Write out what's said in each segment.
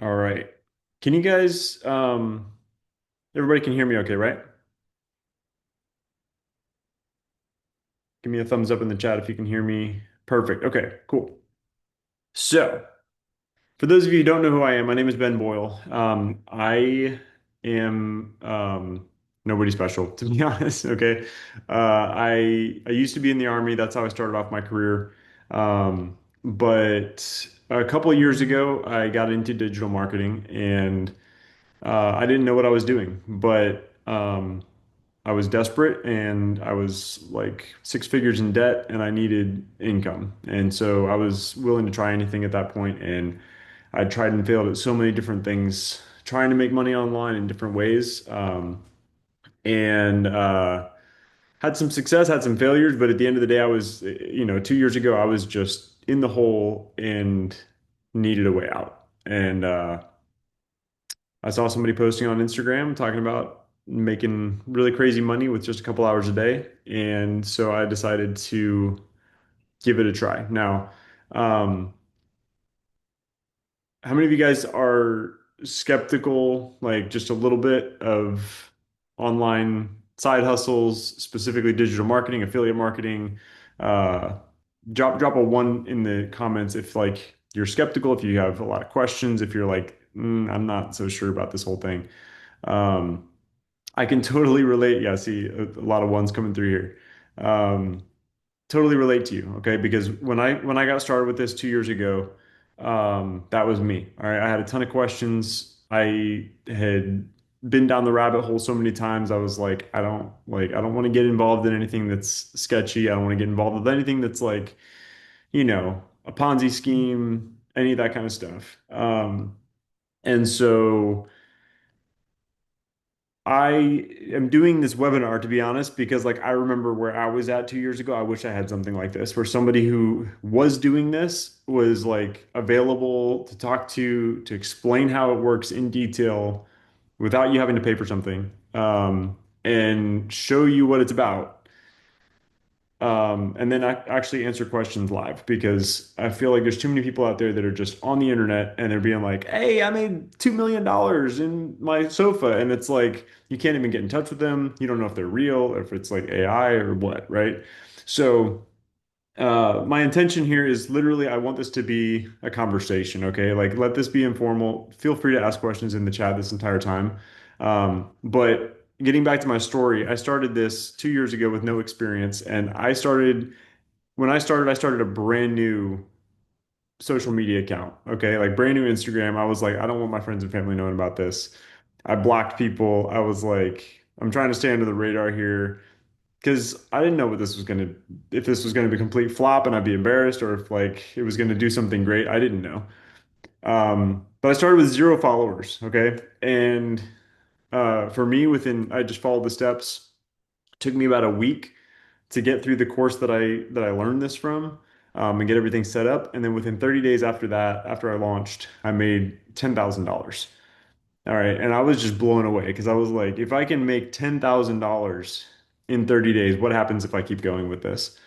All right. Can you guys, everybody can hear me okay, right? Give me a thumbs up in the chat if you can hear me. Perfect. Okay, cool. So, for those of you who don't know who I am, my name is Ben Boyle. I am nobody special, to be honest. Okay. I used to be in the Army. That's how I started off my career. But a couple of years ago, I got into digital marketing and I didn't know what I was doing, but I was desperate and I was like six figures in debt and I needed income. And so I was willing to try anything at that point. And I tried and failed at so many different things, trying to make money online in different ways. And had some success, had some failures, but at the end of the day, I was, 2 years ago, I was just in the hole and needed a way out. And I saw somebody posting on Instagram talking about making really crazy money with just a couple hours a day. And so I decided to give it a try. Now, um, how many of you guys are skeptical, like just a little bit of online side hustles, specifically digital marketing, affiliate marketing? Uh, drop a one in the comments if like you're skeptical, if you have a lot of questions, if you're like, I'm not so sure about this whole thing. Um, I can totally relate. Yeah, see a lot of ones coming through here. Um, totally relate to you, okay? Because when I got started with this 2 years ago, that was me. All right, I had a ton of questions. I had been down the rabbit hole so many times. I was like, I don't want to get involved in anything that's sketchy. I don't want to get involved with anything that's like, a Ponzi scheme, any of that kind of stuff. And so. I am doing this webinar to be honest, because like I remember where I was at 2 years ago. I wish I had something like this, where somebody who was doing this was like available to talk to explain how it works in detail without you having to pay for something, and show you what it's about. And then I actually answer questions live because I feel like there's too many people out there that are just on the internet and they're being like, "Hey, I made $2 million in my sofa," and it's like you can't even get in touch with them. You don't know if they're real or if it's like AI or what, right? So. My intention here is literally I want this to be a conversation, okay? Like let this be informal. Feel free to ask questions in the chat this entire time. But getting back to my story, I started this 2 years ago with no experience, and I started a brand new social media account, okay? Like brand new Instagram. I was like, I don't want my friends and family knowing about this. I blocked people. I was like, I'm trying to stay under the radar here because I didn't know what this was gonna, if this was gonna be a complete flop and I'd be embarrassed, or if like it was gonna do something great. I didn't know. But I started with zero followers, okay? And for me, I just followed the steps. It took me about a week to get through the course that I learned this from, and get everything set up. And then within 30 days after that, after I launched, I made $10,000. All right. And I was just blown away because I was like, if I can make $10,000 in 30 days, what happens if I keep going with this?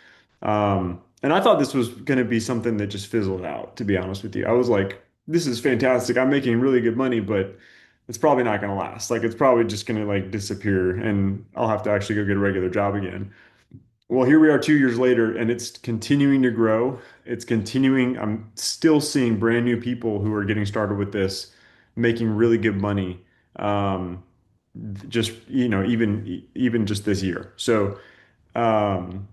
And I thought this was going to be something that just fizzled out, to be honest with you. I was like, this is fantastic. I'm making really good money, but it's probably not going to last. Like, it's probably just going to like disappear and I'll have to actually go get a regular job again. Well, here we are 2 years later, and it's continuing to grow. It's continuing. I'm still seeing brand new people who are getting started with this, making really good money. Um, just, even just this year. So, um,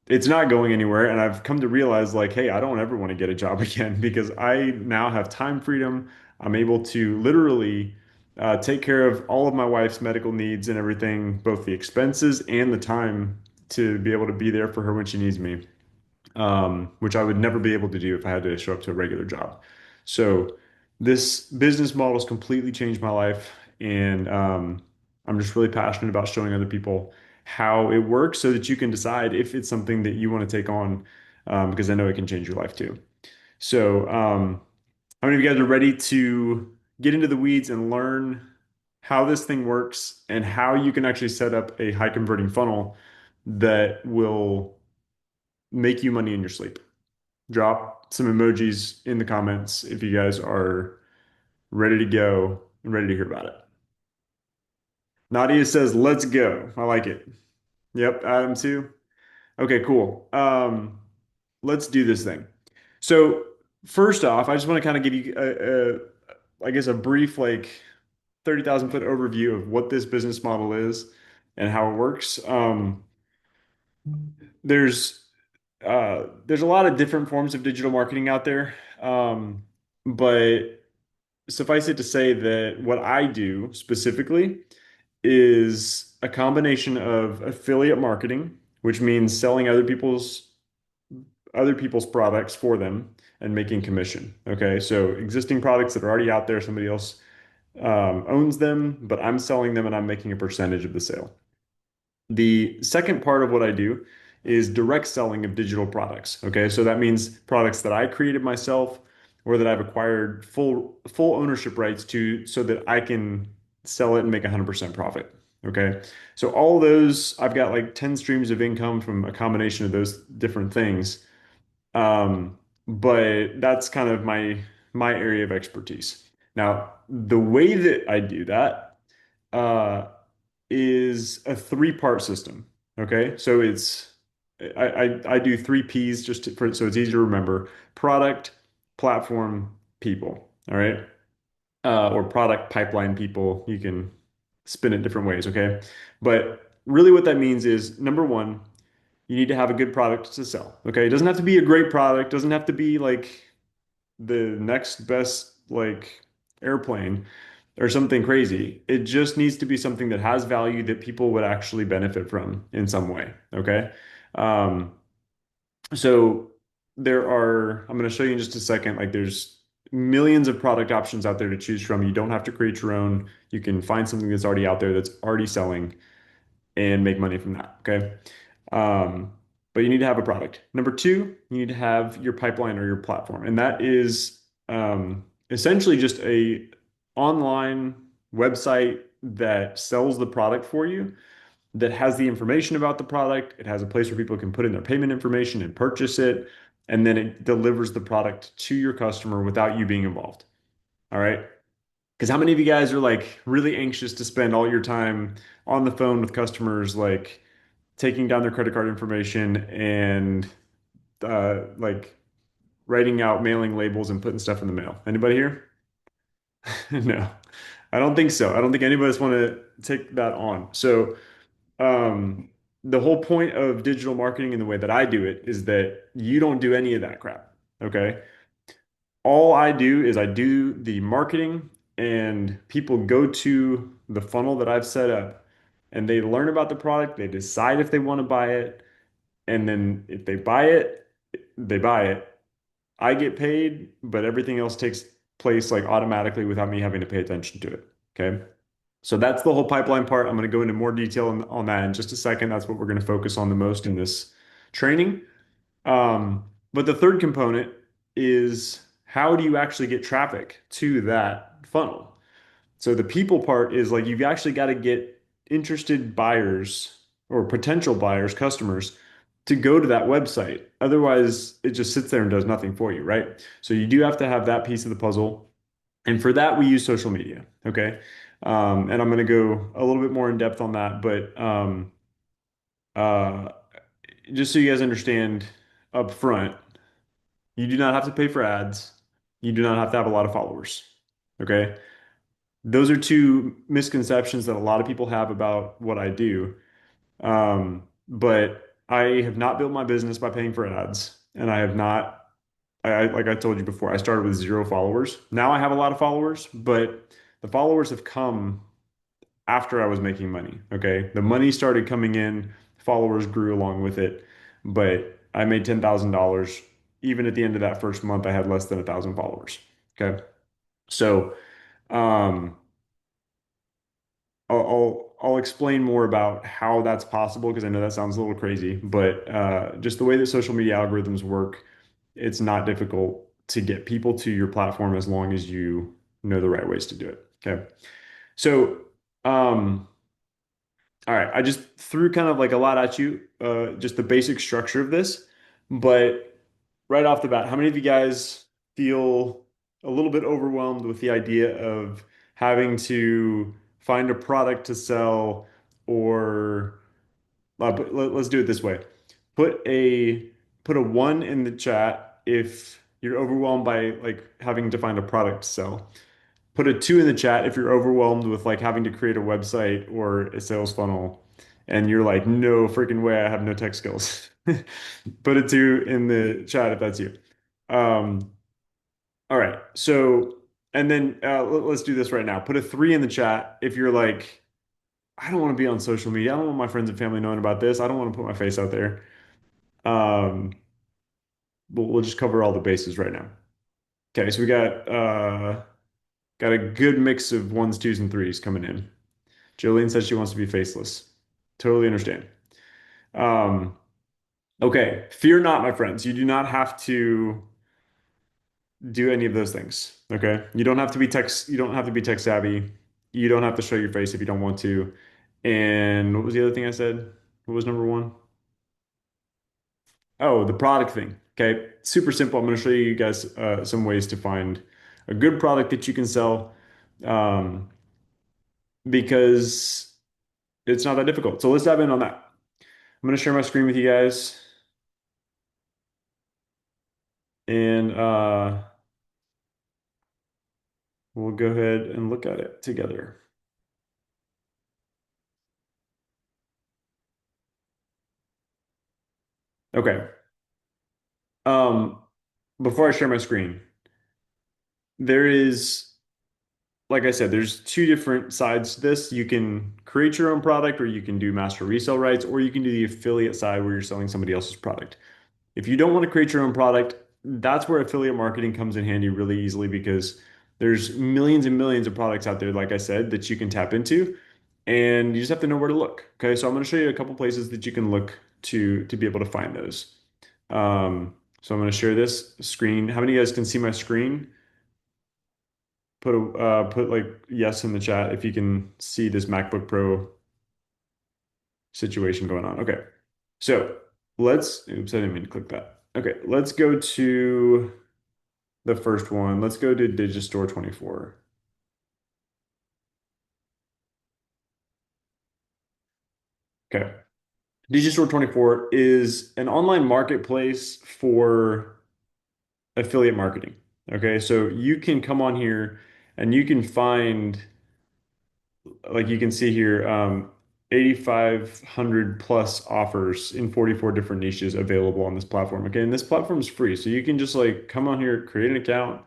it's not going anywhere. And I've come to realize like, hey, I don't ever want to get a job again because I now have time freedom. I'm able to literally take care of all of my wife's medical needs and everything, both the expenses and the time to be able to be there for her when she needs me, which I would never be able to do if I had to show up to a regular job. So this business model has completely changed my life, and I'm just really passionate about showing other people how it works so that you can decide if it's something that you want to take on, because I know it can change your life too. So, how many of you guys are ready to get into the weeds and learn how this thing works and how you can actually set up a high converting funnel that will make you money in your sleep? Drop some emojis in the comments if you guys are. ready to go and ready to hear about it. Nadia says, let's go. I like it. Yep, Adam too. Okay, cool. Let's do this thing. So first off, I just want to kind of give you I guess a brief like 30,000 foot overview of what this business model is and how it works. There's there's a lot of different forms of digital marketing out there. But suffice it to say that what I do specifically is a combination of affiliate marketing, which means selling other people's products for them and making commission. Okay, so existing products that are already out there, somebody else owns them, but I'm selling them and I'm making a percentage of the sale. The second part of what I do is direct selling of digital products. Okay, so that means products that I created myself or that I've acquired full ownership rights to so that I can sell it and make 100% profit. Okay, so all those, I've got like 10 streams of income from a combination of those different things. But that's kind of my area of expertise. Now, the way that I do that uh, is a three-part system. Okay, so I do three P's so it's easy to remember: product, platform, people. All right, or product pipeline people. You can spin it different ways. Okay, but really what that means is number one, you need to have a good product to sell. Okay. It doesn't have to be a great product, doesn't have to be like the next best like airplane or something crazy. It just needs to be something that has value that people would actually benefit from in some way. Okay. Um, so I'm going to show you in just a second, like there's millions of product options out there to choose from. You don't have to create your own. You can find something that's already out there that's already selling and make money from that. Okay. Um, but you need to have a product. Number two, you need to have your pipeline or your platform. And that is essentially just a online website that sells the product for you, that has the information about the product. It has a place where people can put in their payment information and purchase it. And then it delivers the product to your customer without you being involved. All right. Because how many of you guys are like really anxious to spend all your time on the phone with customers, like taking down their credit card information and like writing out mailing labels and putting stuff in the mail? Anybody here? No, I don't think so. I don't think anybody's want to take that on. So, um, the whole point of digital marketing and the way that I do it is that you don't do any of that crap. Okay. All I do is I do the marketing and people go to the funnel that I've set up and they learn about the product, they decide if they want to buy it, and then if they buy it, they buy it. I get paid, but everything else takes place like automatically without me having to pay attention to it. Okay. So that's the whole pipeline part. I'm going to go into more detail on that in just a second. That's what we're going to focus on the most in this training. But the third component is how do you actually get traffic to that funnel? So the people part is like you've actually got to get interested buyers or potential buyers, customers to go to that website. Otherwise, it just sits there and does nothing for you, right? So you do have to have that piece of the puzzle. And for that, we use social media. Okay. And I'm going to go a little bit more in depth on that, but uh, just so you guys understand up front, you do not have to pay for ads. You do not have to have a lot of followers. Okay. Those are two misconceptions that a lot of people have about what I do. But I have not built my business by paying for ads, and I have not. Like I told you before, I started with 0 followers. Now I have a lot of followers, but the followers have come after I was making money. Okay, the money started coming in, followers grew along with it, but I made $10,000. Even at the end of that first month, I had less than 1,000 followers. Okay, so. Um, I'll explain more about how that's possible because I know that sounds a little crazy, but just the way that social media algorithms work, it's not difficult to get people to your platform as long as you know the right ways to do it. Okay. So, um, all right, I just threw kind of like a lot at you, just the basic structure of this, but right off the bat, how many of you guys feel a little bit overwhelmed with the idea of having to find a product to sell or let's do it this way. Put a put a one in the chat if you're overwhelmed by like having to find a product to sell. Put a two in the chat if you're overwhelmed with like having to create a website or a sales funnel and you're like, no freaking way, I have no tech skills. Put a two in the chat if that's you. Um, all right. So, and then let's do this right now. Put a three in the chat if you're like, I don't want to be on social media. I don't want my friends and family knowing about this. I don't want to put my face out there. Um, but we'll just cover all the bases right now. Okay, so we got a good mix of ones, twos, and threes coming in. Jillian says she wants to be faceless. Totally understand. Um, okay, fear not, my friends. You do not have to do any of those things. Okay, you don't have to be tech savvy. You don't have to show your face if you don't want to. And what was the other thing I said? What was number one? Oh, the product thing. Okay, super simple. I'm going to show you guys some ways to find a good product that you can sell um, because it's not that difficult. So let's dive in on that. I'm going to share my screen with you guys and we'll go ahead and look at it together. Okay. Um, before I share my screen, there is, like I said, there's two different sides to this. You can create your own product, or you can do master resale rights, or you can do the affiliate side where you're selling somebody else's product. If you don't want to create your own product, that's where affiliate marketing comes in handy really easily because there's millions and millions of products out there, like I said, that you can tap into, and you just have to know where to look. Okay, so I'm going to show you a couple places that you can look to be able to find those. So I'm going to share this screen. How many of you guys can see my screen? Put like yes in the chat if you can see this MacBook Pro situation going on. Okay, so oops, I didn't mean to click that. Okay, let's go to the first one. Let's go to Digistore 24. Okay. Digistore 24 is an online marketplace for affiliate marketing. Okay, so you can come on here and you can find, like you can see here, 8,500 plus offers in 44 different niches available on this platform. Again, this platform is free, so you can just like come on here, create an account,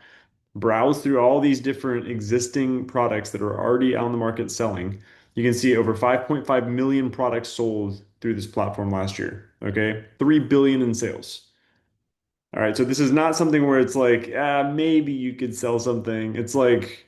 browse through all these different existing products that are already out on the market selling. You can see over 5.5 million products sold through this platform last year. Okay, 3 billion in sales. All right, so this is not something where it's like, maybe you could sell something. It's like,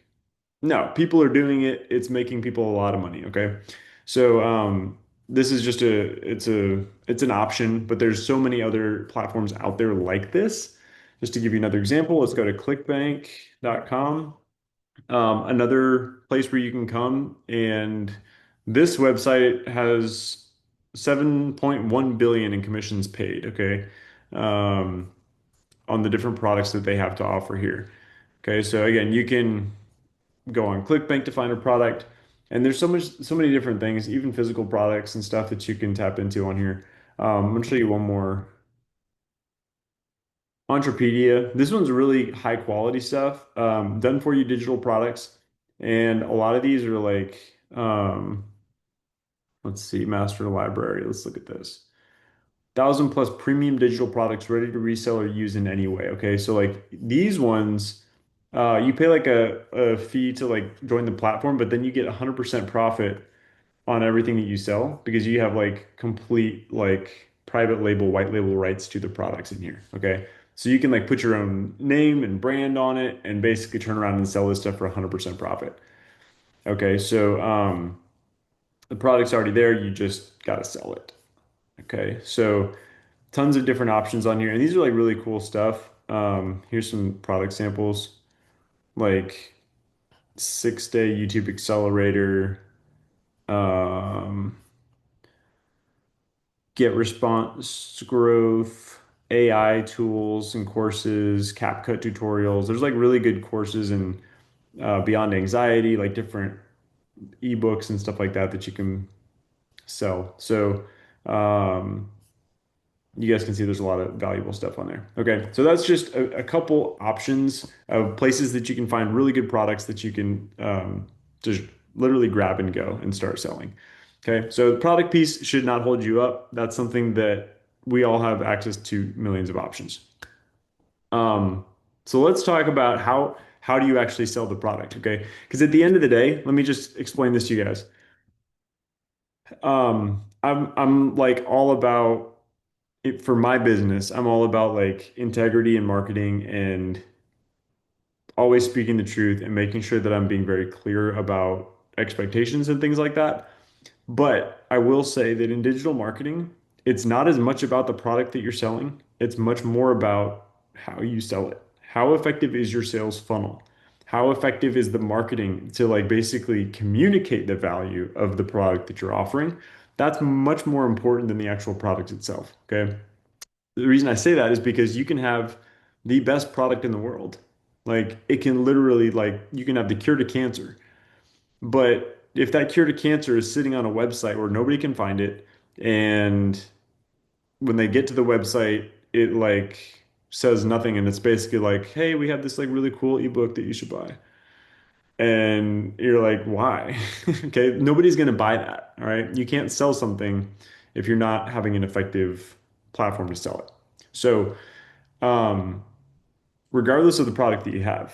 no, people are doing it. It's making people a lot of money. Okay, so this is just it's an option, but there's so many other platforms out there like this. Just to give you another example, let's go to clickbank.com. Another place where you can come, and this website has 7.1 billion in commissions paid. Okay, um, on the different products that they have to offer here. Okay, so again, you can go on ClickBank to find a product, and there's so many different things, even physical products and stuff that you can tap into on here. I'm gonna show you one more. Entrepedia. This one's really high quality stuff, done for you digital products, and a lot of these are like, let's see, master library. Let's look at this. 1,000 plus premium digital products ready to resell or use in any way. Okay, so like these ones, you pay like a fee to like join the platform, but then you get 100% profit on everything that you sell because you have like complete like private label, white label rights to the products in here. Okay, so you can like put your own name and brand on it and basically turn around and sell this stuff for 100% profit. Okay, so the product's already there, you just got to sell it. Okay, so tons of different options on here, and these are like really cool stuff. Here's some product samples, like 6-day YouTube accelerator, um, get response growth. AI tools and courses, CapCut tutorials. There's like really good courses in Beyond Anxiety, like different ebooks and stuff like that that you can sell. So um, you guys can see there's a lot of valuable stuff on there. Okay, so that's just a couple options of places that you can find really good products that you can just literally grab and go and start selling. Okay, so the product piece should not hold you up. That's something that we all have access to millions of options. Um, so let's talk about how do you actually sell the product, okay? Because at the end of the day, let me just explain this to you guys. I'm like all about it for my business. I'm all about like integrity in marketing and always speaking the truth and making sure that I'm being very clear about expectations and things like that. But I will say that in digital marketing, it's not as much about the product that you're selling. It's much more about how you sell it. How effective is your sales funnel? How effective is the marketing to like basically communicate the value of the product that you're offering? That's much more important than the actual product itself. Okay. The reason I say that is because you can have the best product in the world. Like it can literally like you can have the cure to cancer. But if that cure to cancer is sitting on a website where nobody can find it, and when they get to the website, it like says nothing, and it's basically like, hey, we have this like really cool ebook that you should buy. And you're like, why? Okay, nobody's gonna buy that. All right. You can't sell something if you're not having an effective platform to sell it. So, um, regardless of the product that you have,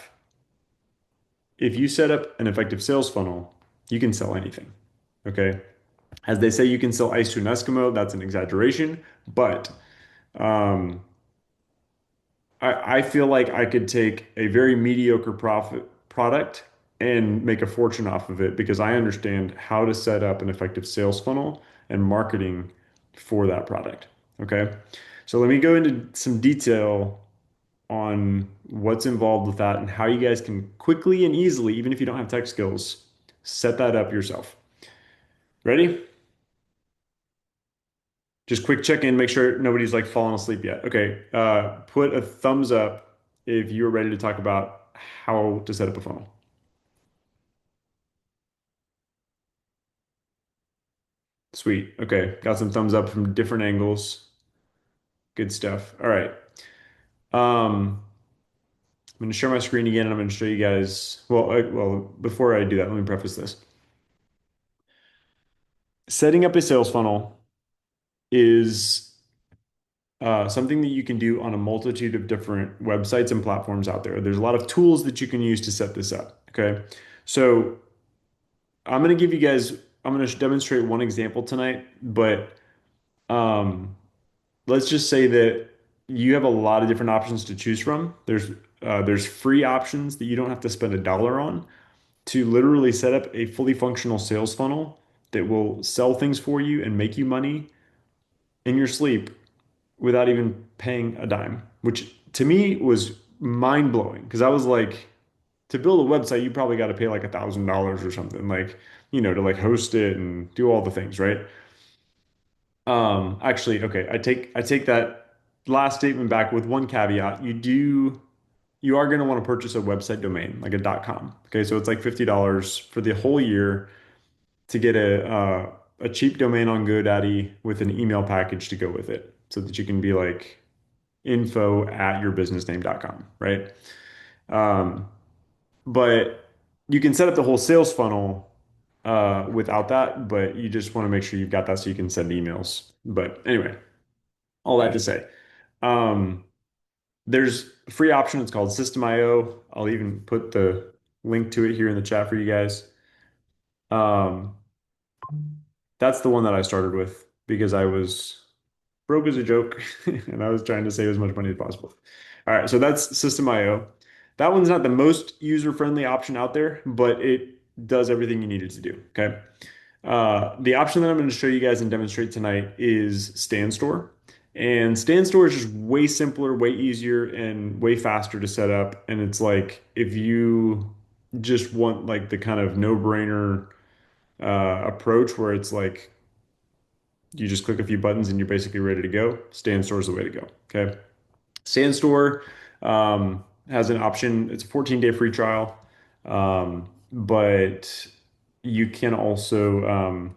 if you set up an effective sales funnel, you can sell anything. Okay. As they say, you can sell ice to an Eskimo. That's an exaggeration, but um, I feel like I could take a very mediocre profit product and make a fortune off of it because I understand how to set up an effective sales funnel and marketing for that product. Okay. So let me go into some detail on what's involved with that and how you guys can quickly and easily, even if you don't have tech skills, set that up yourself. Ready? Just quick check in, make sure nobody's like fallen asleep yet. Okay, put a thumbs up if you're ready to talk about how to set up a funnel. Sweet. Okay, got some thumbs up from different angles. Good stuff. All right. I'm going to share my screen again, and I'm going to show you guys. Well, before I do that, let me preface this. Setting up a sales funnel is something that you can do on a multitude of different websites and platforms out there. There's a lot of tools that you can use to set this up. Okay. So I'm going to give you guys, I'm going to demonstrate one example tonight, but um, let's just say that you have a lot of different options to choose from. There's free options that you don't have to spend a dollar on to literally set up a fully functional sales funnel that will sell things for you and make you money in your sleep without even paying a dime, which to me was mind blowing because I was like, to build a website, you probably got to pay like $1,000 or something, like, to like host it and do all the things, right? Actually, okay, I take that last statement back with one caveat. You are going to want to purchase a website domain, like a .com. Okay, so it's like $50 for the whole year to get a cheap domain on GoDaddy with an email package to go with it, so that you can be like info@yourbusinessname.com, right? Um, but you can set up the whole sales funnel without that, but you just want to make sure you've got that so you can send emails. But anyway, all that to say, um, there's a free option. It's called System.io. I'll even put the link to it here in the chat for you guys. Um, that's the one that I started with because I was broke as a joke and I was trying to save as much money as possible. All right, so that's System.io. That one's not the most user-friendly option out there, but it does everything you need it to do. Okay. The option that I'm going to show you guys and demonstrate tonight is Stand Store. And Stand Store is just way simpler, way easier, and way faster to set up. And it's like if you just want like the kind of no-brainer approach where it's like You just click a few buttons and you're basically ready to go. Stand store is the way to go. Okay. Stand store has an option. It's a 14-day free trial. But you can also,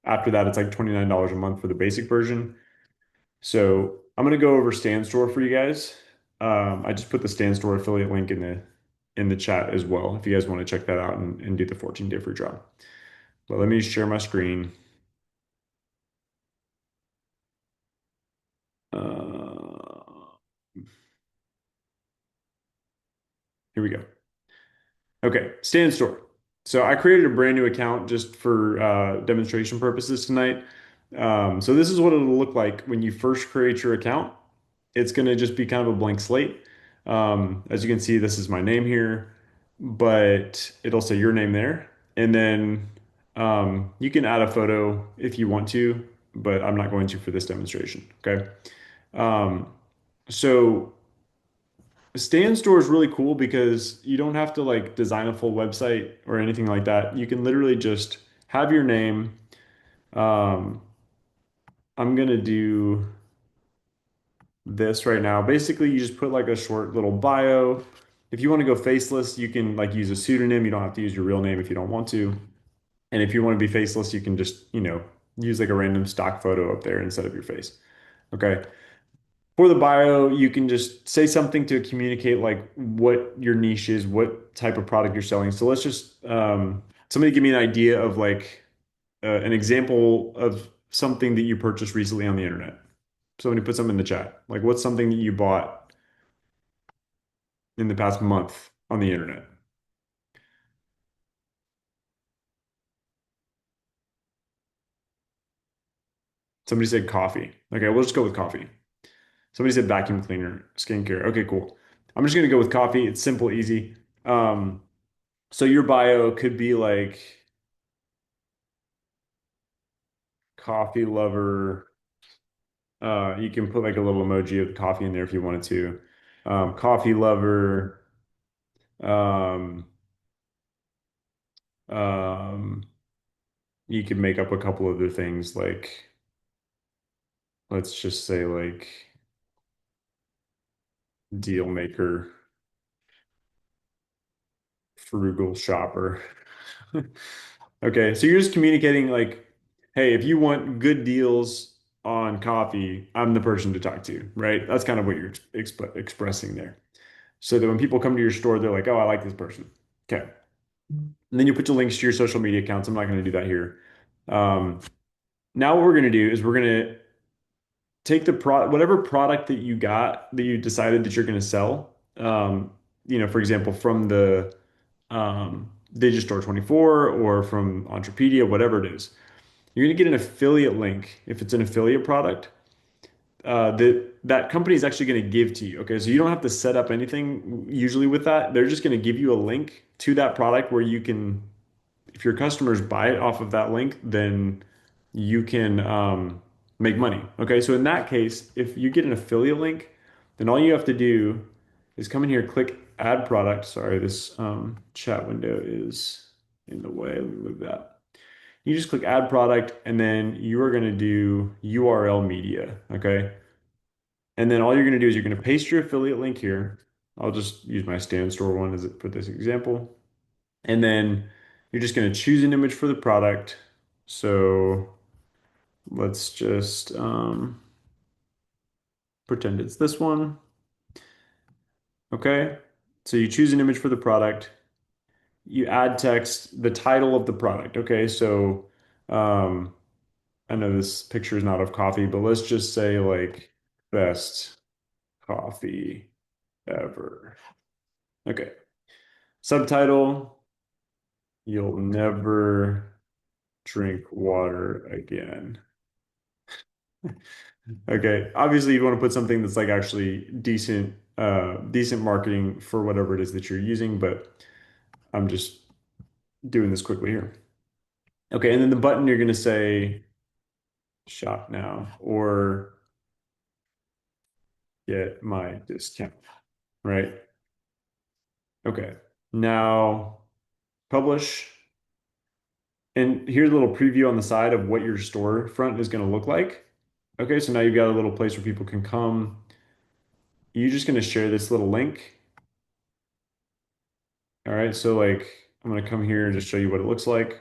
after that, it's like $29 a month for the basic version. So I'm gonna go over Stand Store for you guys. I just put the Stand Store affiliate link in the chat as well if you guys want to check that out and do the 14-day free trial. But let me share my screen. Uh, Here we go. Okay, Stand Store. So I created a brand new account just for demonstration purposes tonight. So this is what it'll look like when you first create your account. It's going to just be kind of a blank slate. As you can see, this is my name here, but it'll say your name there. And then you can add a photo if you want to, but I'm not going to for this demonstration. Okay. Um, so Stand Store is really cool because you don't have to like design a full website or anything like that. You can literally just have your name. Um, I'm gonna do this right now. Basically, you just put like a short little bio. If you want to go faceless, you can like use a pseudonym. You don't have to use your real name if you don't want to. And if you want to be faceless, you can just, use like a random stock photo up there instead of your face. Okay. For the bio, you can just say something to communicate like what your niche is, what type of product you're selling. So let's just somebody give me an idea of like an example of something that you purchased recently on the internet. Somebody put something in the chat. Like what's something that you bought in the past month on the internet? Somebody said coffee. Okay, we'll just go with coffee. Somebody said vacuum cleaner, skincare. Okay, cool. I'm just gonna go with coffee. It's simple, easy. Um, so your bio could be like coffee lover. You can put like a little emoji of coffee in there if you wanted to. Coffee lover. Um, um, you could make up a couple other things like let's just say like deal maker, frugal shopper. Okay, so you're just communicating like, hey, if you want good deals on coffee, I'm the person to talk to, right? That's kind of what you're expressing there. So that when people come to your store, they're like, oh, I like this person. Okay. And then you put your links to your social media accounts. I'm not going to do that here. Um, Now what we're going to do is we're going to take the whatever product that you got that you decided that you're going to sell. For example, from the Digistore 24 or from Entrepedia, whatever it is. You're going to get an affiliate link if it's an affiliate product that company is actually going to give to you. Okay, so you don't have to set up anything usually with that. They're just going to give you a link to that product where you can, if your customers buy it off of that link, then you can make money. Okay, so in that case, if you get an affiliate link, then all you have to do is come in here, click add product. Sorry, this chat window is in the way. Let me move that. You just click add product and then you are going to do URL media. Okay. And then all you're going to do is you're going to paste your affiliate link here. I'll just use my stand store one as for this example. And then you're just going to choose an image for the product. So let's just pretend it's this one. Okay. So you choose an image for the product. You add text, the title of the product. Okay. So um, I know this picture is not of coffee, but let's just say like best coffee ever. Okay. Subtitle, you'll never drink water again. Okay. Obviously, you want to put something that's like actually decent marketing for whatever it is that you're using, but I'm just doing this quickly here. Okay, and then the button you're going to say shop now or get my discount, right? Okay. Now publish. And here's a little preview on the side of what your storefront is going to look like. Okay, so now you've got a little place where people can come. You're just going to share this little link. All right, so like I'm going to come here and just show you what it looks like.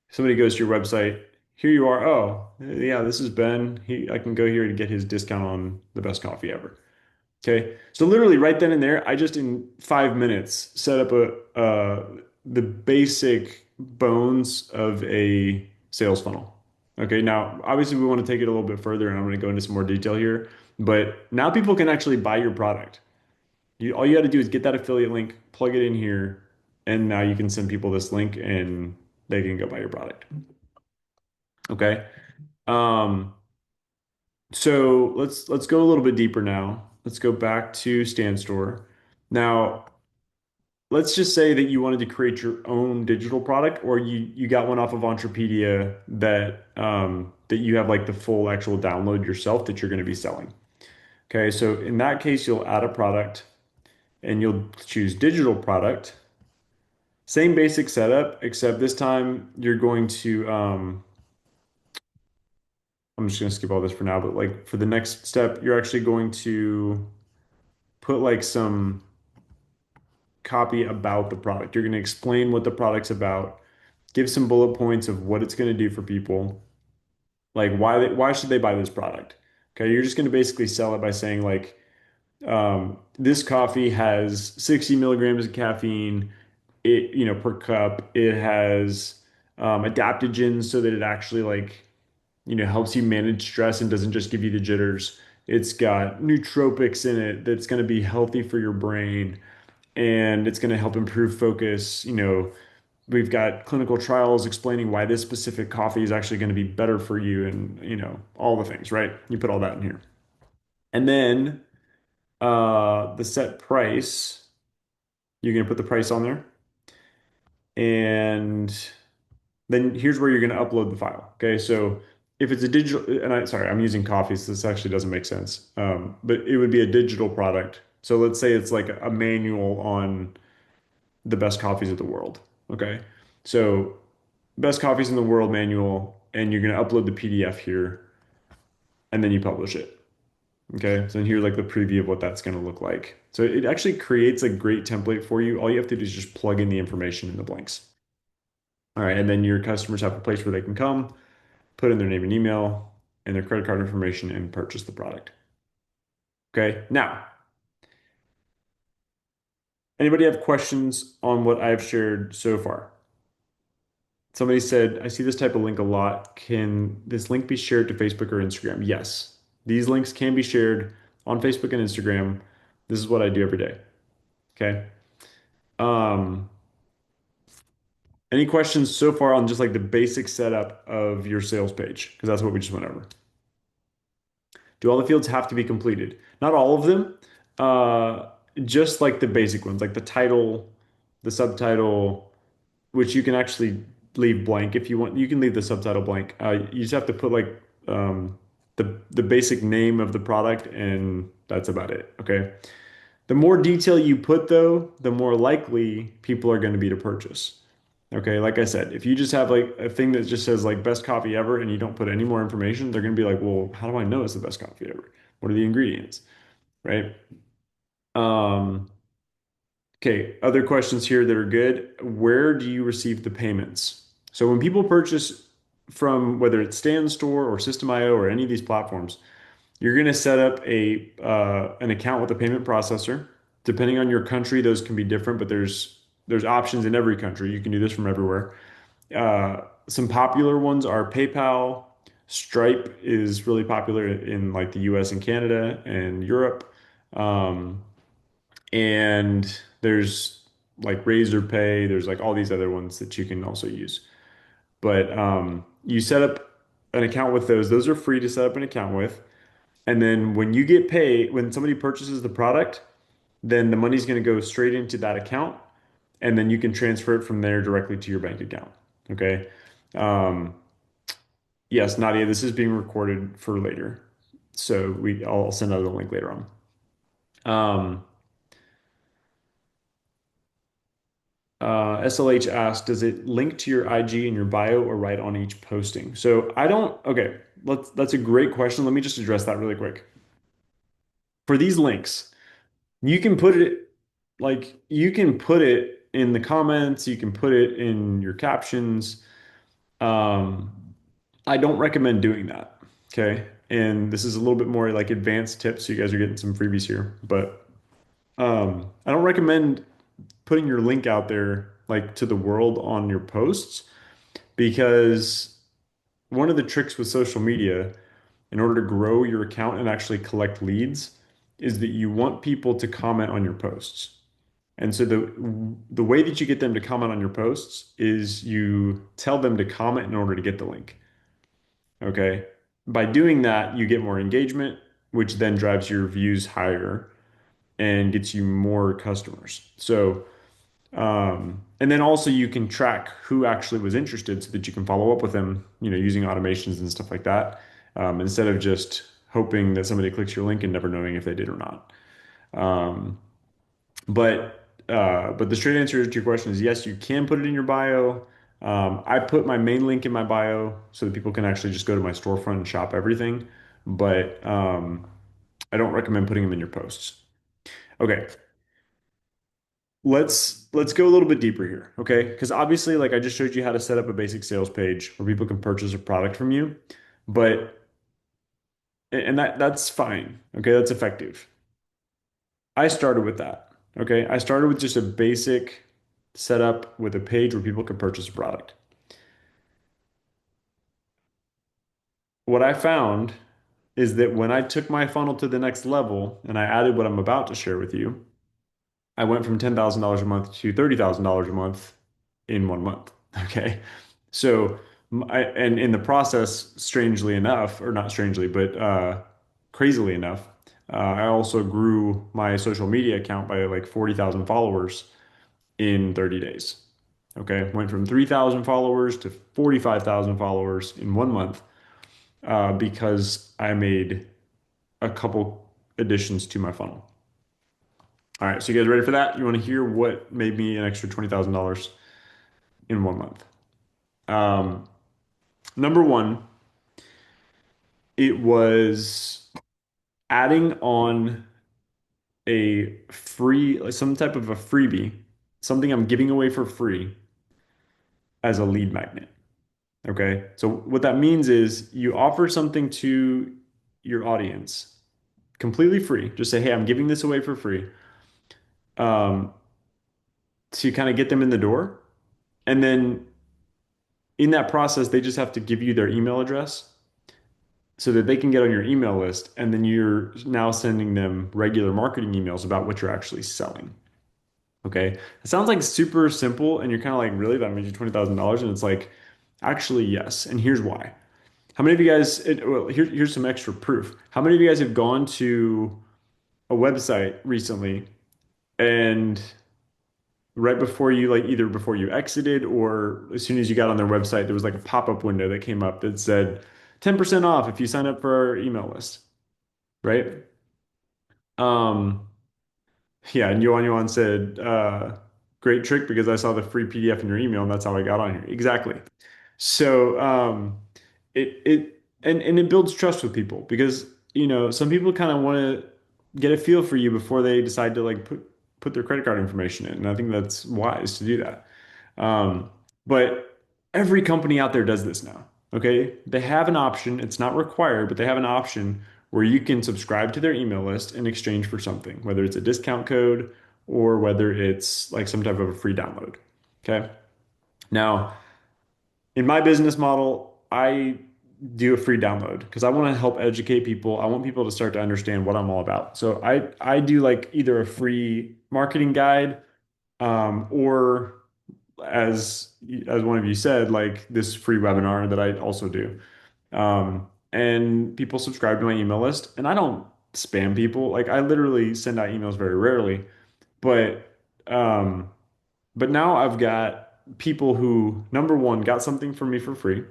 Somebody goes to your website. Here you are. Oh, yeah, this is Ben. I can go here to get his discount on the best coffee ever. Okay. So literally right then and there, I just in 5 minutes set up the basic bones of a sales funnel. Okay. Now, obviously we want to take it a little bit further and I'm going to go into some more detail here, but now people can actually buy your product. All you got to do is get that affiliate link, plug it in here, and now you can send people this link and they can go buy your product. Okay. Um, so let's go a little bit deeper now. Let's go back to Stand Store. Now, let's just say that you wanted to create your own digital product, or you got one off of Entrepedia that you have like the full actual download yourself that you're going to be selling. Okay, so in that case, you'll add a product and you'll choose digital product. Same basic setup, except this time you're going to I'm just going to skip all this for now, but like for the next step, you're actually going to put like some copy about the product. You're going to explain what the product's about, give some bullet points of what it's going to do for people, like why should they buy this product? Okay, you're just going to basically sell it by saying like this coffee has 60 milligrams of caffeine, per cup. It has adaptogens so that it actually helps you manage stress and doesn't just give you the jitters. It's got nootropics in it that's going to be healthy for your brain and it's going to help improve focus. We've got clinical trials explaining why this specific coffee is actually going to be better for you and, all the things, right? You put all that in here. And then the set price, you're going to put the price on there. And then here's where you're going to upload the file. Okay. So if it's a digital, and sorry, I'm using coffee, so this actually doesn't make sense. But it would be a digital product. So let's say it's like a manual on the best coffees of the world. Okay. So best coffees in the world manual, and you're going to upload the PDF here, and then you publish it. Okay. So here's like the preview of what that's going to look like. So it actually creates a great template for you. All you have to do is just plug in the information in the blanks. All right. And then your customers have a place where they can come, put in their name and email and their credit card information and purchase the product. Okay. Now, anybody have questions on what I've shared so far? Somebody said, I see this type of link a lot. Can this link be shared to Facebook or Instagram? Yes. These links can be shared on Facebook and Instagram. This is what I do every day. Okay. Um, any questions so far on just like the basic setup of your sales page? Because that's what we just went over. Do all the fields have to be completed? Not all of them. Uh, just like the basic ones, like the title, the subtitle, which you can actually leave blank if you want. You can leave the subtitle blank. You just have to put like the basic name of the product, and that's about it. Okay. The more detail you put, though, the more likely people are going to be to purchase. Okay, like I said, if you just have like a thing that just says like best coffee ever and you don't put any more information, they're going to be like, well, how do I know it's the best coffee ever? What are the ingredients? Right? Um, okay, other questions here that are good. Where do you receive the payments? So when people purchase from whether it's Stand Store or System.io or any of these platforms, you're going to set up an account with a payment processor. Depending on your country, those can be different, but there's options in every country. You can do this from everywhere. Some popular ones are PayPal. Stripe is really popular in like the US and Canada and Europe. Um, and there's like Razor Pay. There's like all these other ones that you can also use. But you set up an account with those. Those are free to set up an account with. And then when you get paid, when somebody purchases the product, then the money's going to go straight into that account, and then you can transfer it from there directly to your bank account. Okay. Um, yes, Nadia, this is being recorded for later. So I'll send out a link later on. Um, SLH asked, does it link to your IG in your bio or right on each posting? So I don't, okay, that's a great question. Let me just address that really quick. For these links, you can put it you can put it in the comments, you can put it in your captions. Um, I don't recommend doing that. Okay. And this is a little bit more like advanced tips. So you guys are getting some freebies here, but I don't recommend putting your link out there like to the world on your posts because one of the tricks with social media in order to grow your account and actually collect leads is that you want people to comment on your posts. And so the way that you get them to comment on your posts is you tell them to comment in order to get the link. Okay. By doing that, you get more engagement, which then drives your views higher and gets you more customers. So, and then also you can track who actually was interested so that you can follow up with them, using automations and stuff like that, instead of just hoping that somebody clicks your link and never knowing if they did or not. Um, but the straight answer to your question is yes, you can put it in your bio. I put my main link in my bio so that people can actually just go to my storefront and shop everything. But I don't recommend putting them in your posts. Okay, let's go a little bit deeper here. Okay, because obviously, like I just showed you how to set up a basic sales page where people can purchase a product from you, but and that's fine. Okay, that's effective. I started with that. Okay. I started with just a basic setup with a page where people could purchase a product. What I found is that when I took my funnel to the next level and I added what I'm about to share with you, I went from $10,000 a month to $30,000 a month in 1 month. Okay. So, and in the process, strangely enough, or not strangely, but crazily enough, I also grew my social media account by like 40,000 followers in 30 days. Okay. Went from 3,000 followers to 45,000 followers in 1 month because I made a couple additions to my funnel. All right. So you guys ready for that? You want to hear what made me an extra $20,000 in 1 month? Um, Number one, it was adding on a free, like some type of a freebie, something I'm giving away for free as a lead magnet. Okay. So what that means is you offer something to your audience completely free. Just say, hey, I'm giving this away for free, um, to kind of get them in the door. And then in that process, they just have to give you their email address so that they can get on your email list. And then you're now sending them regular marketing emails about what you're actually selling. Okay. It sounds like super simple. And you're kind of like, really? That made you $20,000? And it's like, actually, yes. And here's why. How many of you guys, well, here's some extra proof. How many of you guys have gone to a website recently and right before you, like either before you exited or as soon as you got on their website, there was like a pop-up window that came up that said 10% off if you sign up for our email list, right? Um, yeah, and Yuan said, great trick because I saw the free PDF in your email and that's how I got on here. Exactly. So and it builds trust with people because some people kind of want to get a feel for you before they decide to like put their credit card information in. And I think that's wise to do that. Um, but every company out there does this now. Okay. They have an option. It's not required, but they have an option where you can subscribe to their email list in exchange for something, whether it's a discount code or whether it's like some type of a free download. Okay. Now, in my business model, I do a free download because I want to help educate people. I want people to start to understand what I'm all about. So I do like either a free marketing guide, or as one of you said, like this free webinar that I also do. And people subscribe to my email list, and I don't spam people. Like I literally send out emails very rarely, but um, but now I've got people who, number one, got something from me for free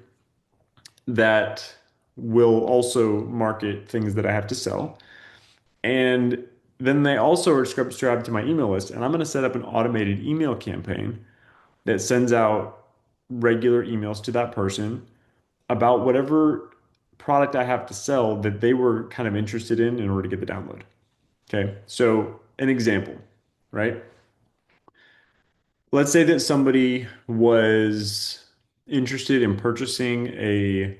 that will also market things that I have to sell. And then they also are subscribed to my email list. And I'm going to set up an automated email campaign that sends out regular emails to that person about whatever product I have to sell that they were kind of interested in order to get the download. Okay. So, an example, right? Let's say that somebody was interested in purchasing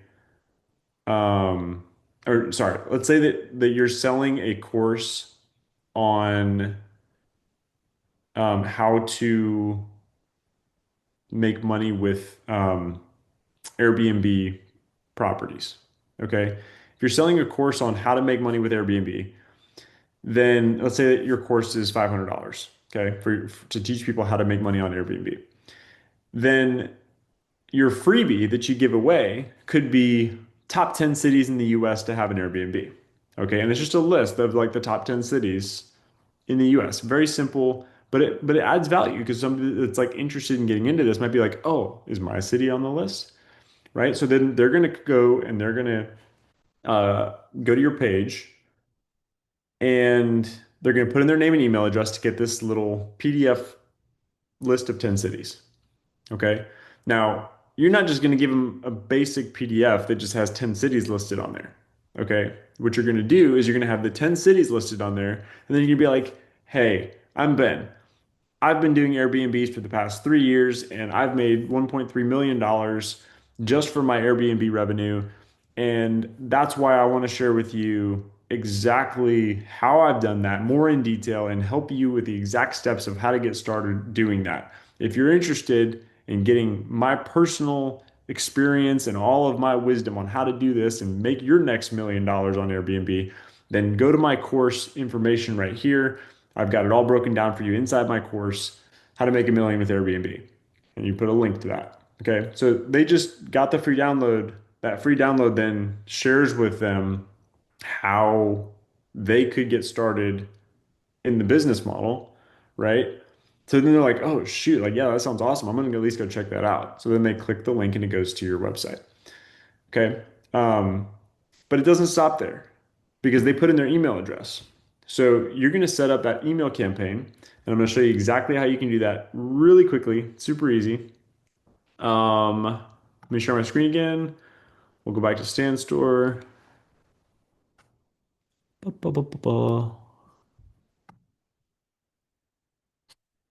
um, or sorry, let's say that you're selling a course on how to make money with Airbnb properties. Okay. If you're selling a course on how to make money with Airbnb, then let's say that your course is $500, okay, to teach people how to make money on Airbnb. Then your freebie that you give away could be top 10 cities in the US to have an Airbnb. Okay, and it's just a list of like the top 10 cities in the US. Very simple, but it adds value because somebody that's like interested in getting into this might be like, "Oh, is my city on the list?" Right? So then they're going to go and they're going to go to your page and they're going to put in their name and email address to get this little PDF list of 10 cities. Okay. Now, you're not just going to give them a basic PDF that just has 10 cities listed on there. Okay. What you're going to do is you're going to have the 10 cities listed on there. And then you're going to be like, hey, I'm Ben. I've been doing Airbnbs for the past 3 years and I've made $1.3 million just for my Airbnb revenue. And that's why I want to share with you exactly how I've done that more in detail and help you with the exact steps of how to get started doing that. If you're interested in getting my personal experience and all of my wisdom on how to do this and make your next $1 million on Airbnb, then go to my course information right here. I've got it all broken down for you inside my course, How to Make $1 million with Airbnb. And you put a link to that. Okay. So they just got the free download. That free download then shares with them how they could get started in the business model, right? So then they're like, oh, shoot, like, yeah, that sounds awesome. I'm going to at least go check that out. So then they click the link and it goes to your website. Okay. Um, but it doesn't stop there because they put in their email address. So you're going to set up that email campaign, and I'm going to show you exactly how you can do that really quickly. Super easy. Let me share my screen again. We'll go back to Stand Store. Ba-ba-ba-ba-ba.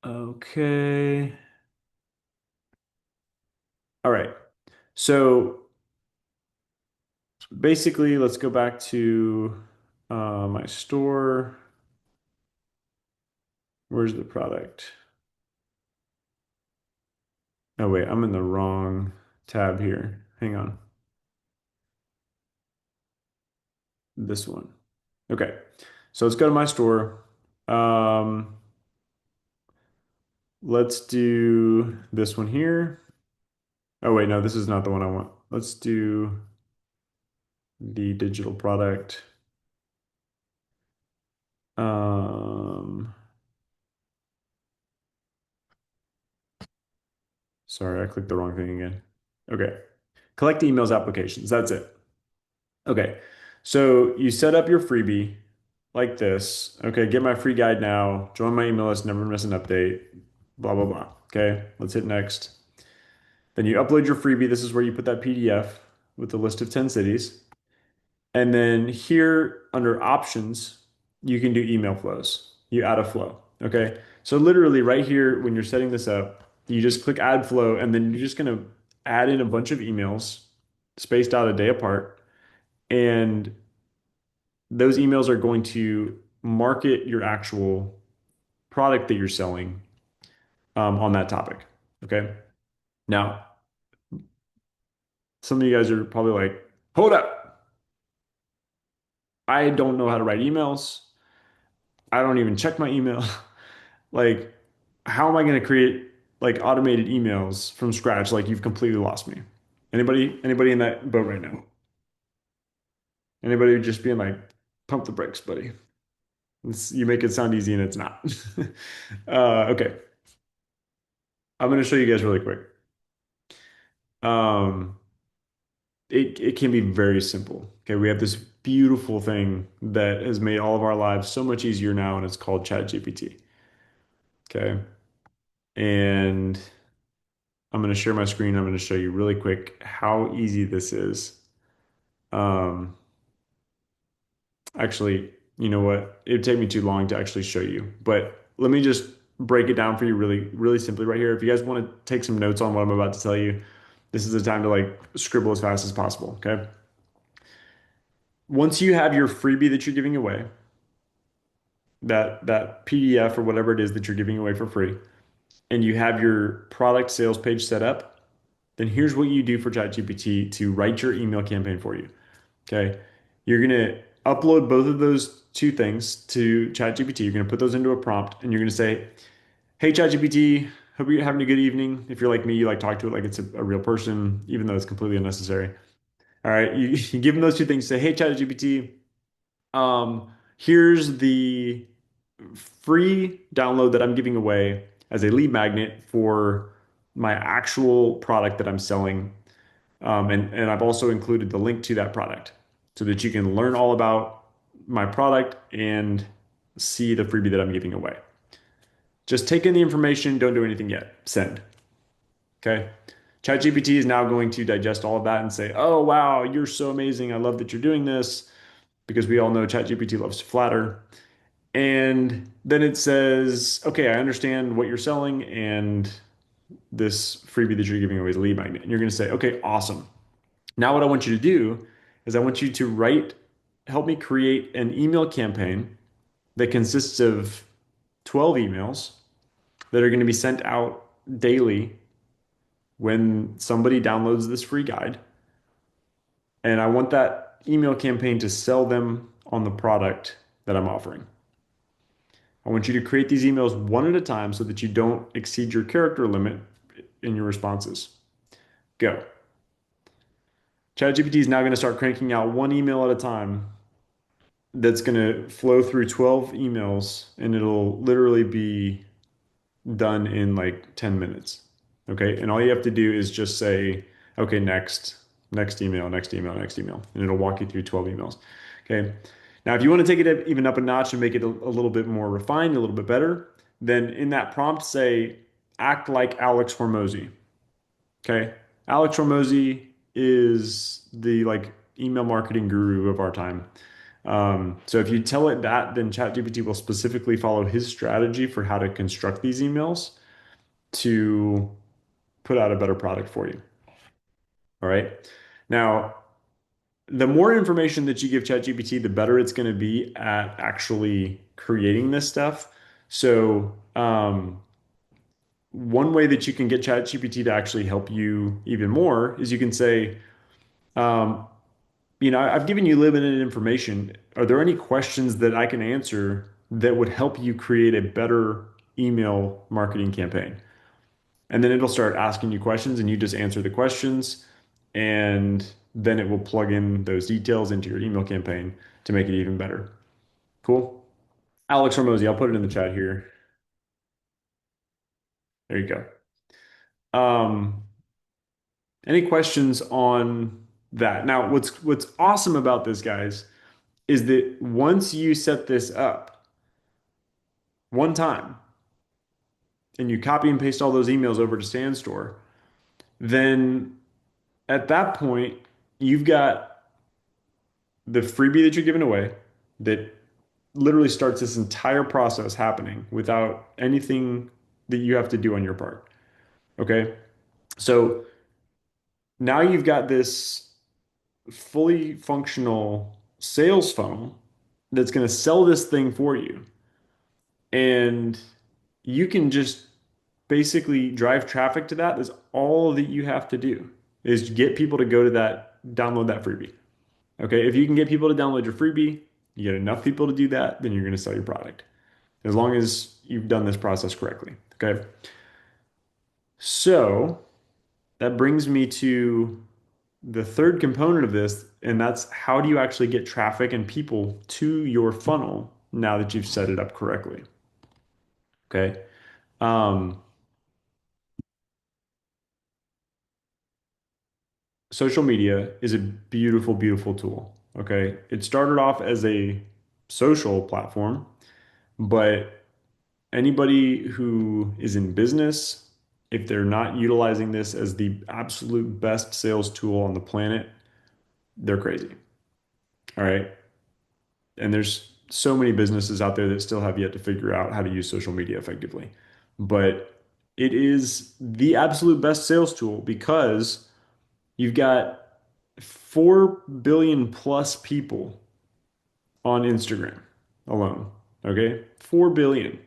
Okay. All right. So basically, let's go back to my store. Where's the product? Oh, wait, I'm in the wrong tab here. Hang on. This one. Okay. So let's go to my store. Um, let's do this one here. Oh, wait, no, this is not the one I want. Let's do the digital product. Um, sorry, I clicked the wrong thing again. Okay. Collect emails applications. That's it. Okay. So you set up your freebie like this. Okay. Get my free guide now. Join my email list. Never miss an update. Blah, blah, blah. Okay. Let's hit next. Then you upload your freebie. This is where you put that PDF with the list of 10 cities. And then here under options, you can do email flows. You add a flow. Okay. So literally right here, when you're setting this up, you just click add flow and then you're just going to add in a bunch of emails spaced out a day apart. And those emails are going to market your actual product that you're selling on that topic. Okay. Now, some of you guys are probably like, hold up. I don't know how to write emails. I don't even check my email. Like, how am I going to create like automated emails from scratch? Like you've completely lost me. Anybody in that boat right now? Anybody just being like, pump the brakes, buddy. You make it sound easy and it's not. Okay. I'm going to show you guys really quick. Um, it can be very simple. Okay. We have this beautiful thing that has made all of our lives so much easier now, and it's called ChatGPT. Okay. And I'm going to share my screen. I'm going to show you really quick how easy this is. Um, Actually, you know what? It'd take me too long to actually show you, but let me just break it down for you really, really simply right here. If you guys want to take some notes on what I'm about to tell you, this is the time to like scribble as fast as possible. Okay. Once you have your freebie that you're giving away, that PDF or whatever it is that you're giving away for free, and you have your product sales page set up, then here's what you do for ChatGPT to write your email campaign for you. Okay. You're going to upload both of those two things to ChatGPT. You're going to put those into a prompt and you're going to say, hey, ChatGPT, hope you're having a good evening. If you're like me, you like talk to it like it's a real person, even though it's completely unnecessary. All right. You give them those two things. Say, hey, ChatGPT, here's the free download that I'm giving away as a lead magnet for my actual product that I'm selling. And I've also included the link to that product so that you can learn all about my product and see the freebie that I'm giving away. Just take in the information, don't do anything yet. Send. Okay. ChatGPT is now going to digest all of that and say, oh, wow, you're so amazing. I love that you're doing this because we all know ChatGPT loves to flatter. And then it says, okay, I understand what you're selling and this freebie that you're giving away is a lead magnet. And you're going to say, okay, awesome. Now, what I want you to do is I want you to help me create an email campaign that consists of 12 emails that are going to be sent out daily when somebody downloads this free guide. And I want that email campaign to sell them on the product that I'm offering. I want you to create these emails one at a time so that you don't exceed your character limit in your responses. Go. ChatGPT is now going to start cranking out one email at a time that's going to flow through 12 emails and it'll literally be done in like 10 minutes. Okay. And all you have to do is just say, okay, next email, next email, next email. And it'll walk you through 12 emails. Okay. Now, if you want to take it even up a notch and make it a little bit more refined, a little bit better, then in that prompt, say, act like Alex Hormozy. Okay. Alex Hormozy is the like email marketing guru of our time. So if you tell it that, then ChatGPT will specifically follow his strategy for how to construct these emails to put out a better product for you. All right. Now, the more information that you give ChatGPT, the better it's going to be at actually creating this stuff. So, one way that you can get ChatGPT to actually help you even more is you can say, um, I've given you limited information. Are there any questions that I can answer that would help you create a better email marketing campaign? And then it'll start asking you questions and you just answer the questions and then it will plug in those details into your email campaign to make it even better. Cool. Alex Hormozy, I'll put it in the chat here. There you go. Um, any questions on that? Now, what's awesome about this, guys, is that once you set this up one time and you copy and paste all those emails over to Sandstor, then at that point, you've got the freebie that you're giving away that literally starts this entire process happening without anything that you have to do on your part. Okay. So now you've got this fully functional sales funnel that's going to sell this thing for you. And you can just basically drive traffic to that. That's all that you have to do is get people to go to that, download that freebie. Okay. If you can get people to download your freebie, you get enough people to do that, then you're going to sell your product as long as you've done this process correctly. Okay. So that brings me to the third component of this, and that's how do you actually get traffic and people to your funnel now that you've set it up correctly? Okay. Um, Social media is a beautiful, beautiful tool. Okay. It started off as a social platform, but anybody who is in business if they're not utilizing this as the absolute best sales tool on the planet, they're crazy. All right. And there's so many businesses out there that still have yet to figure out how to use social media effectively. But it is the absolute best sales tool because you've got 4 billion plus people on Instagram alone. Okay. 4 billion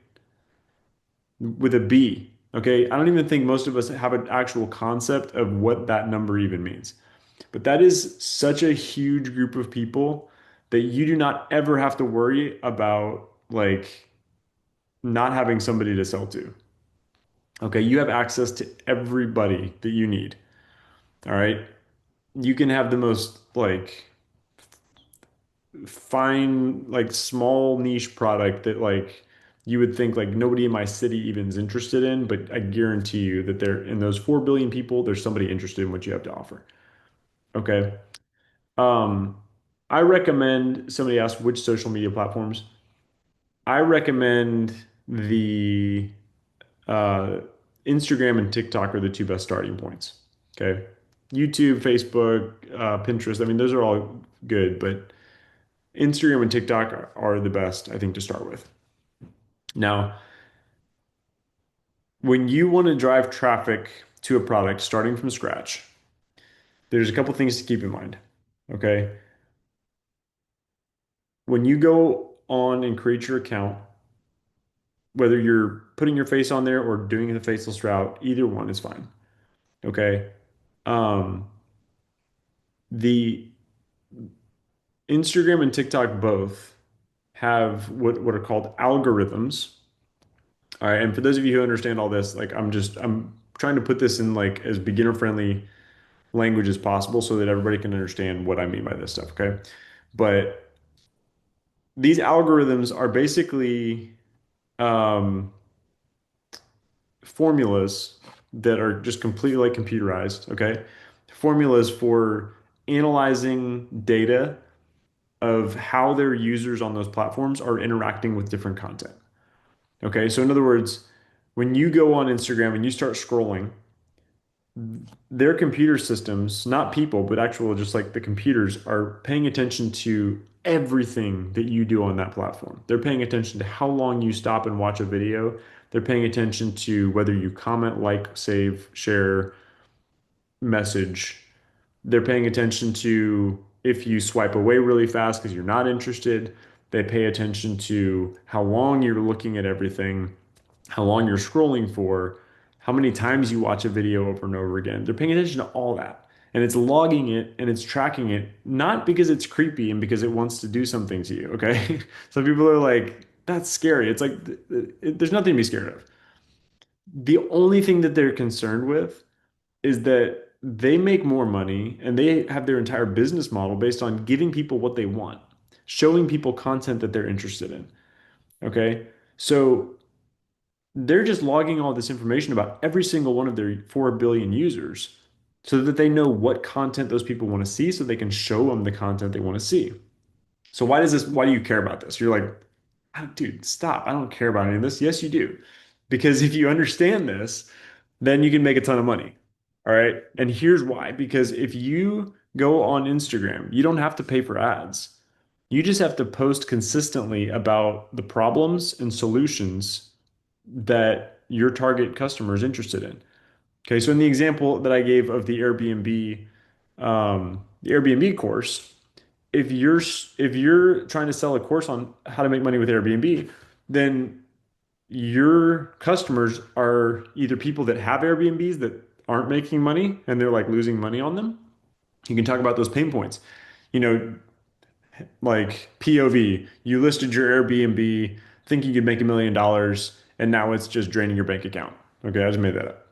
with a B. Okay. I don't even think most of us have an actual concept of what that number even means. But that is such a huge group of people that you do not ever have to worry about like not having somebody to sell to. Okay, you have access to everybody that you need. All right. You can have the most like fine, like small niche product that like you would think like nobody in my city even is interested in, but I guarantee you that there in those 4 billion people, there's somebody interested in what you have to offer. Okay. Um, I recommend somebody asked which social media platforms. I recommend the uh, Instagram and TikTok are the two best starting points. Okay. YouTube, Facebook, Pinterest, I mean, those are all good, but Instagram and TikTok are the best, I think, to start with. Now, when you want to drive traffic to a product starting from scratch, there's a couple things to keep in mind. Okay. When you go on and create your account, whether you're putting your face on there or doing the faceless route, either one is fine. Okay. Um, the Instagram and TikTok both have what are called algorithms. All right. And for those of you who understand all this, like I'm trying to put this in like as beginner friendly language as possible so that everybody can understand what I mean by this stuff. Okay. But these algorithms are basically um, formulas that are just completely like computerized, okay? Formulas for analyzing data of how their users on those platforms are interacting with different content. Okay, so in other words, when you go on Instagram and you start scrolling, their computer systems, not people, but actual just like the computers, are paying attention to everything that you do on that platform. They're paying attention to how long you stop and watch a video. They're paying attention to whether you comment, like, save, share, message. They're paying attention to if you swipe away really fast because you're not interested. They pay attention to how long you're looking at everything, how long you're scrolling for, how many times you watch a video over and over again. They're paying attention to all that. And it's logging it and it's tracking it, not because it's creepy and because it wants to do something to you, okay? Some people are like, that's scary. It's like, there's nothing to be scared of. The only thing that they're concerned with is that they make more money and they have their entire business model based on giving people what they want, showing people content that they're interested in. Okay. So they're just logging all this information about every single one of their 4 billion users so that they know what content those people want to see so they can show them the content they want to see. So why do you care about this? You're like, "Oh, dude, stop. I don't care about any of this." Yes, you do. Because if you understand this, then you can make a ton of money. All right. And here's why. Because if you go on Instagram, you don't have to pay for ads. You just have to post consistently about the problems and solutions that your target customer is interested in. Okay, so in the example that I gave of the Airbnb course, if you're trying to sell a course on how to make money with Airbnb, then your customers are either people that have Airbnbs that aren't making money and they're like losing money on them. You can talk about those pain points. You know, like POV, you listed your Airbnb thinking you'd make $1 million and now it's just draining your bank account. Okay, I just made that up.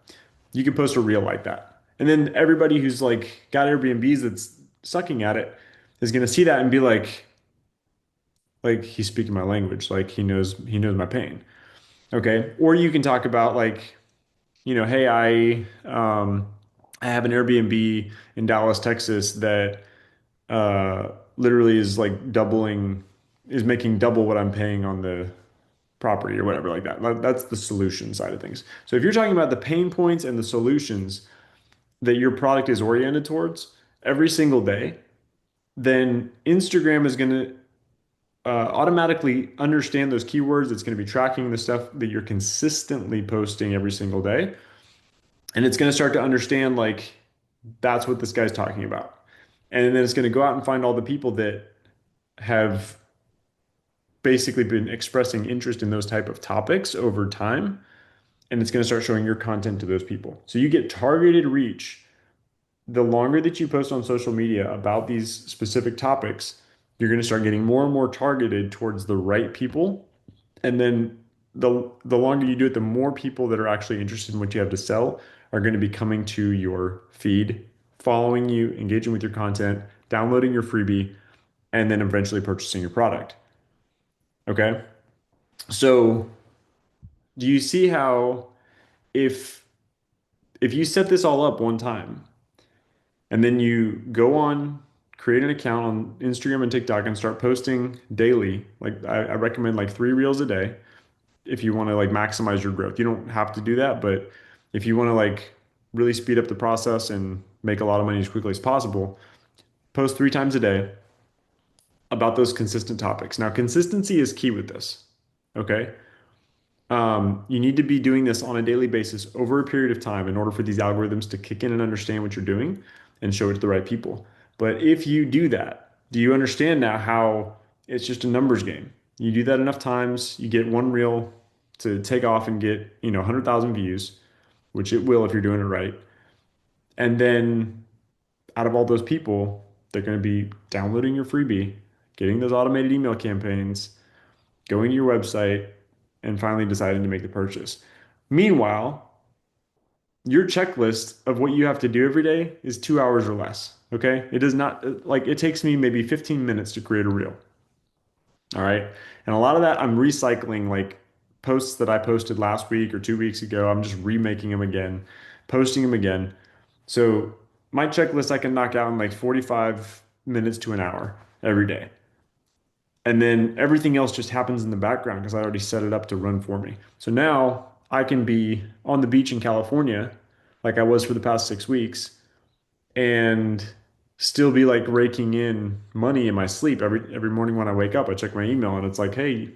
You can post a reel like that. And then everybody who's like got Airbnbs that's sucking at it is going to see that and be like he's speaking my language, like he knows my pain. Okay? Or you can talk about like, hey, I have an Airbnb in Dallas, Texas that literally is like is making double what I'm paying on the property or whatever like that. That's the solution side of things. So if you're talking about the pain points and the solutions that your product is oriented towards every single day, then Instagram is going to automatically understand those keywords. It's going to be tracking the stuff that you're consistently posting every single day. And it's going to start to understand like that's what this guy's talking about. And then it's going to go out and find all the people that have basically been expressing interest in those type of topics over time. And it's going to start showing your content to those people. So you get targeted reach. The longer that you post on social media about these specific topics, you're going to start getting more and more targeted towards the right people. And then the longer you do it, the more people that are actually interested in what you have to sell are going to be coming to your feed, following you, engaging with your content, downloading your freebie, and then eventually purchasing your product. Okay? So, do you see how if you set this all up one time and then you go on, create an account on Instagram and TikTok and start posting daily, like I recommend like 3 reels a day if you want to like maximize your growth. You don't have to do that, but if you want to like really speed up the process and make a lot of money as quickly as possible, post 3 times a day about those consistent topics. Now, consistency is key with this. Okay. You need to be doing this on a daily basis over a period of time in order for these algorithms to kick in and understand what you're doing and show it to the right people. But if you do that, do you understand now how it's just a numbers game? You do that enough times, you get one reel to take off and get, 100,000 views, which it will if you're doing it right. And then out of all those people, they're going to be downloading your freebie, getting those automated email campaigns, going to your website, and finally deciding to make the purchase. Meanwhile, your checklist of what you have to do every day is 2 hours or less. Okay. It does not like it takes me maybe 15 minutes to create a reel. All right. And a lot of that I'm recycling like posts that I posted last week or 2 weeks ago. I'm just remaking them again, posting them again. So my checklist I can knock out in like 45 minutes to an hour every day. And then everything else just happens in the background because I already set it up to run for me. So now I can be on the beach in California like I was for the past 6 weeks and still be like raking in money in my sleep. Every morning when I wake up, I check my email and it's like, hey,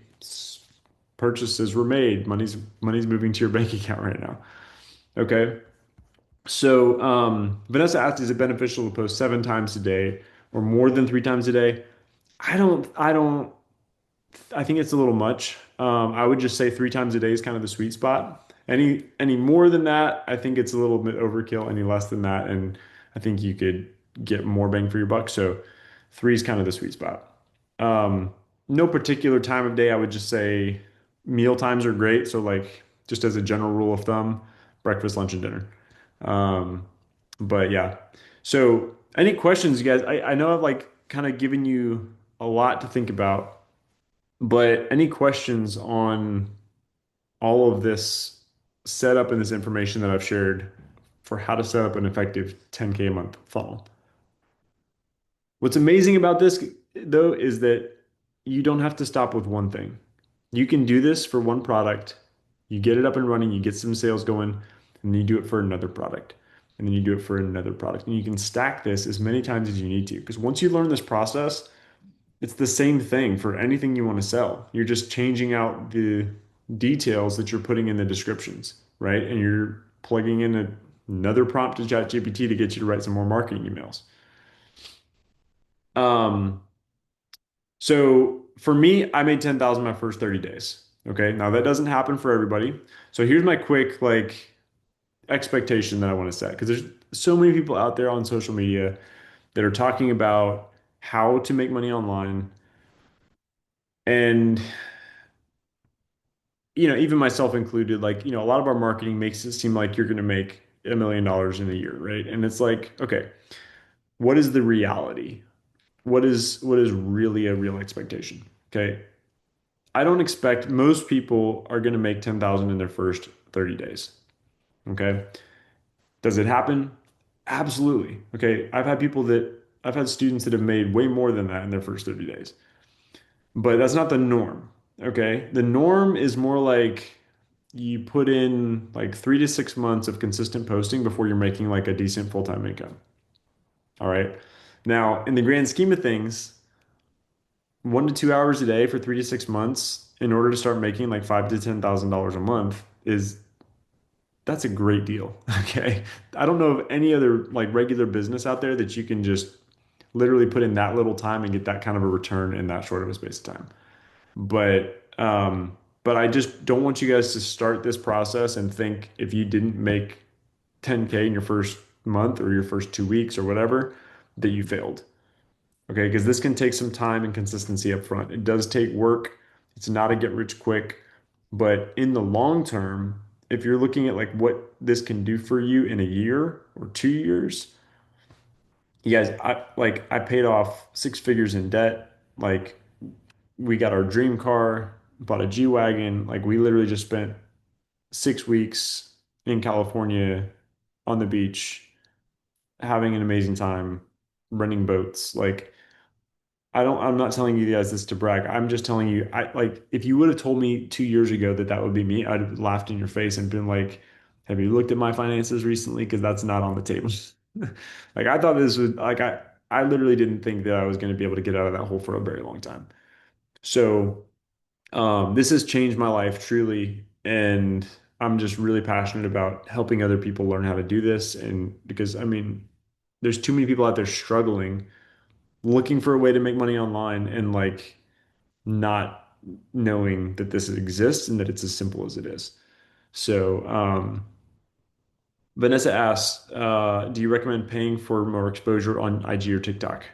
purchases were made. Money's moving to your bank account right now. Okay. So Vanessa asked, is it beneficial to post 7 times a day or more than 3 times a day? I don't I think it's a little much. I would just say 3 times a day is kind of the sweet spot. Any more than that, I think it's a little bit overkill. Any less than that, and I think you could get more bang for your buck. So 3 is kind of the sweet spot. No particular time of day. I would just say meal times are great. So like just as a general rule of thumb, breakfast, lunch, and dinner. Um, but yeah. So any questions, you guys? I know I've like kind of given you a lot to think about. But any questions on all of this setup and this information that I've shared for how to set up an effective 10K a month funnel? What's amazing about this, though, is that you don't have to stop with one thing. You can do this for one product, you get it up and running, you get some sales going, and then you do it for another product. And then you do it for another product. And you can stack this as many times as you need to. Because once you learn this process, it's the same thing for anything you want to sell. You're just changing out the details that you're putting in the descriptions, right? And you're plugging in another prompt to ChatGPT to get you to write some more marketing emails. Um, so for me, I made 10,000 my first 30 days. Okay. Now that doesn't happen for everybody. So here's my quick like expectation that I want to set because there's so many people out there on social media that are talking about how to make money online. And even myself included, like, a lot of our marketing makes it seem like you're going to make $1 million in a year, right? And it's like, okay, what is the reality? What is really a real expectation? Okay. I don't expect most people are going to make 10,000 in their first 30 days. Okay. Does it happen? Absolutely. Okay. I've had students that have made way more than that in their first 30 days, but that's not the norm. Okay. The norm is more like you put in like 3 to 6 months of consistent posting before you're making like a decent full-time income. All right. Now, in the grand scheme of things, 1 to 2 hours a day for 3 to 6 months in order to start making like five to $10,000 a month is that's a great deal. Okay. I don't know of any other like regular business out there that you can just literally put in that little time and get that kind of a return in that short of a space of time. But I just don't want you guys to start this process and think if you didn't make 10K in your first month or your first 2 weeks or whatever, that you failed. Okay, because this can take some time and consistency up front. It does take work. It's not a get rich quick, but in the long term, if you're looking at like what this can do for you in a year or 2 years, you guys, I paid off 6 figures in debt. Like we got our dream car, bought a G-Wagon. Like we literally just spent 6 weeks in California on the beach, having an amazing time, renting boats. Like I'm not telling you guys this to brag. I'm just telling you, if you would have told me 2 years ago that that would be me, I'd have laughed in your face and been like, have you looked at my finances recently? Because that's not on the table. Like I thought this was like I literally didn't think that I was going to be able to get out of that hole for a very long time. So this has changed my life truly, and I'm just really passionate about helping other people learn how to do this. And because I mean, there's too many people out there struggling, looking for a way to make money online, and like not knowing that this exists and that it's as simple as it is. So, Vanessa asks, do you recommend paying for more exposure on IG or TikTok?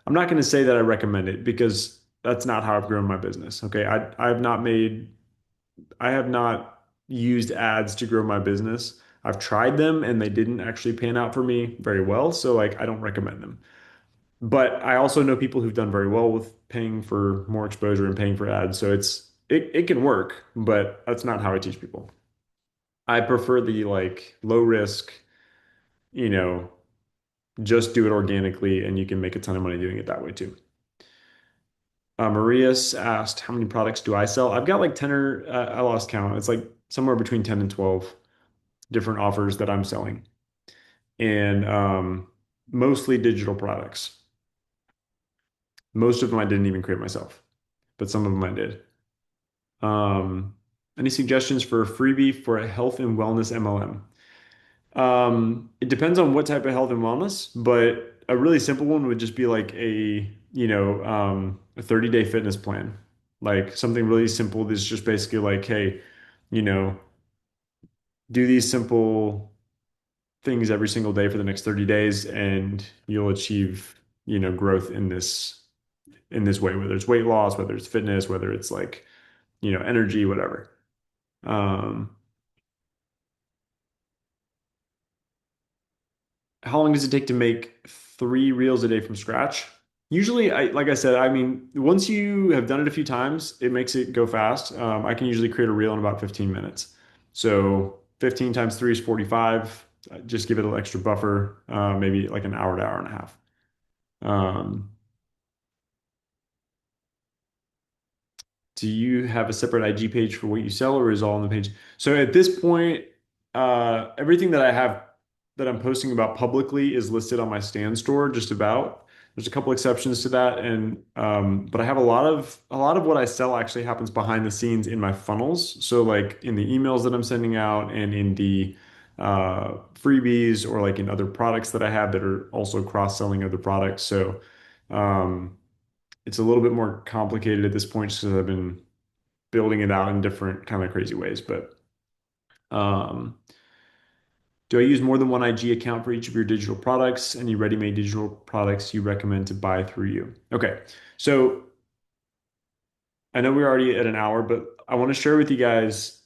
I'm not going to say that I recommend it because that's not how I've grown my business. Okay. I have not used ads to grow my business. I've tried them and they didn't actually pan out for me very well. So like I don't recommend them. But I also know people who've done very well with paying for more exposure and paying for ads. So it can work, but that's not how I teach people. I prefer the like low risk, you know, just do it organically and you can make a ton of money doing it that way too. Maria's asked, how many products do I sell? I've got like 10 or I lost count. It's like somewhere between 10 and 12 different offers that I'm selling, and mostly digital products. Most of them I didn't even create myself, but some of them I did. Any suggestions for a freebie for a health and wellness MLM? It depends on what type of health and wellness, but a really simple one would just be like a 30-day fitness plan. Like something really simple that's just basically like, hey, you know, do these simple things every single day for the next 30 days and you'll achieve, growth in this way, whether it's weight loss, whether it's fitness, whether it's like, energy, whatever. Um, how long does it take to make 3 reels a day from scratch? Usually, like I said, I mean, once you have done it a few times, it makes it go fast. I can usually create a reel in about 15 minutes. So 15 times 3 is 45. Just give it a little extra buffer, maybe like an hour to hour and a half. Um, Do you have a separate IG page for what you sell, or is all on the page? So at this point, everything that I have that I'm posting about publicly is listed on my stand store, just about. There's a couple exceptions to that, and but I have a lot of what I sell actually happens behind the scenes in my funnels. So like in the emails that I'm sending out, and in the freebies, or like in other products that I have that are also cross-selling other products. So. Um, it's a little bit more complicated at this point just because I've been building it out in different kind of crazy ways. But um, do I use more than one IG account for each of your digital products? Any ready-made digital products you recommend to buy through you? Okay, so I know we're already at an hour, but I want to share with you guys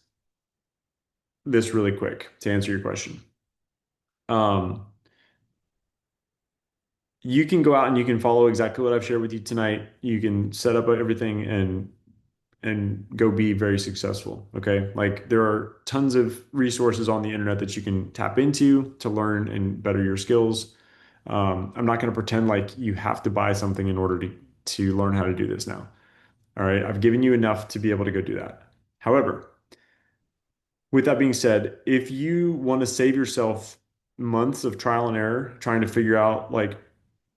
this really quick to answer your question. Um, you can go out and you can follow exactly what I've shared with you tonight. You can set up everything and go be very successful. Okay. Like there are tons of resources on the internet that you can tap into to learn and better your skills. I'm not going to pretend like you have to buy something in order to learn how to do this now. All right. I've given you enough to be able to go do that. However, with that being said, if you want to save yourself months of trial and error trying to figure out like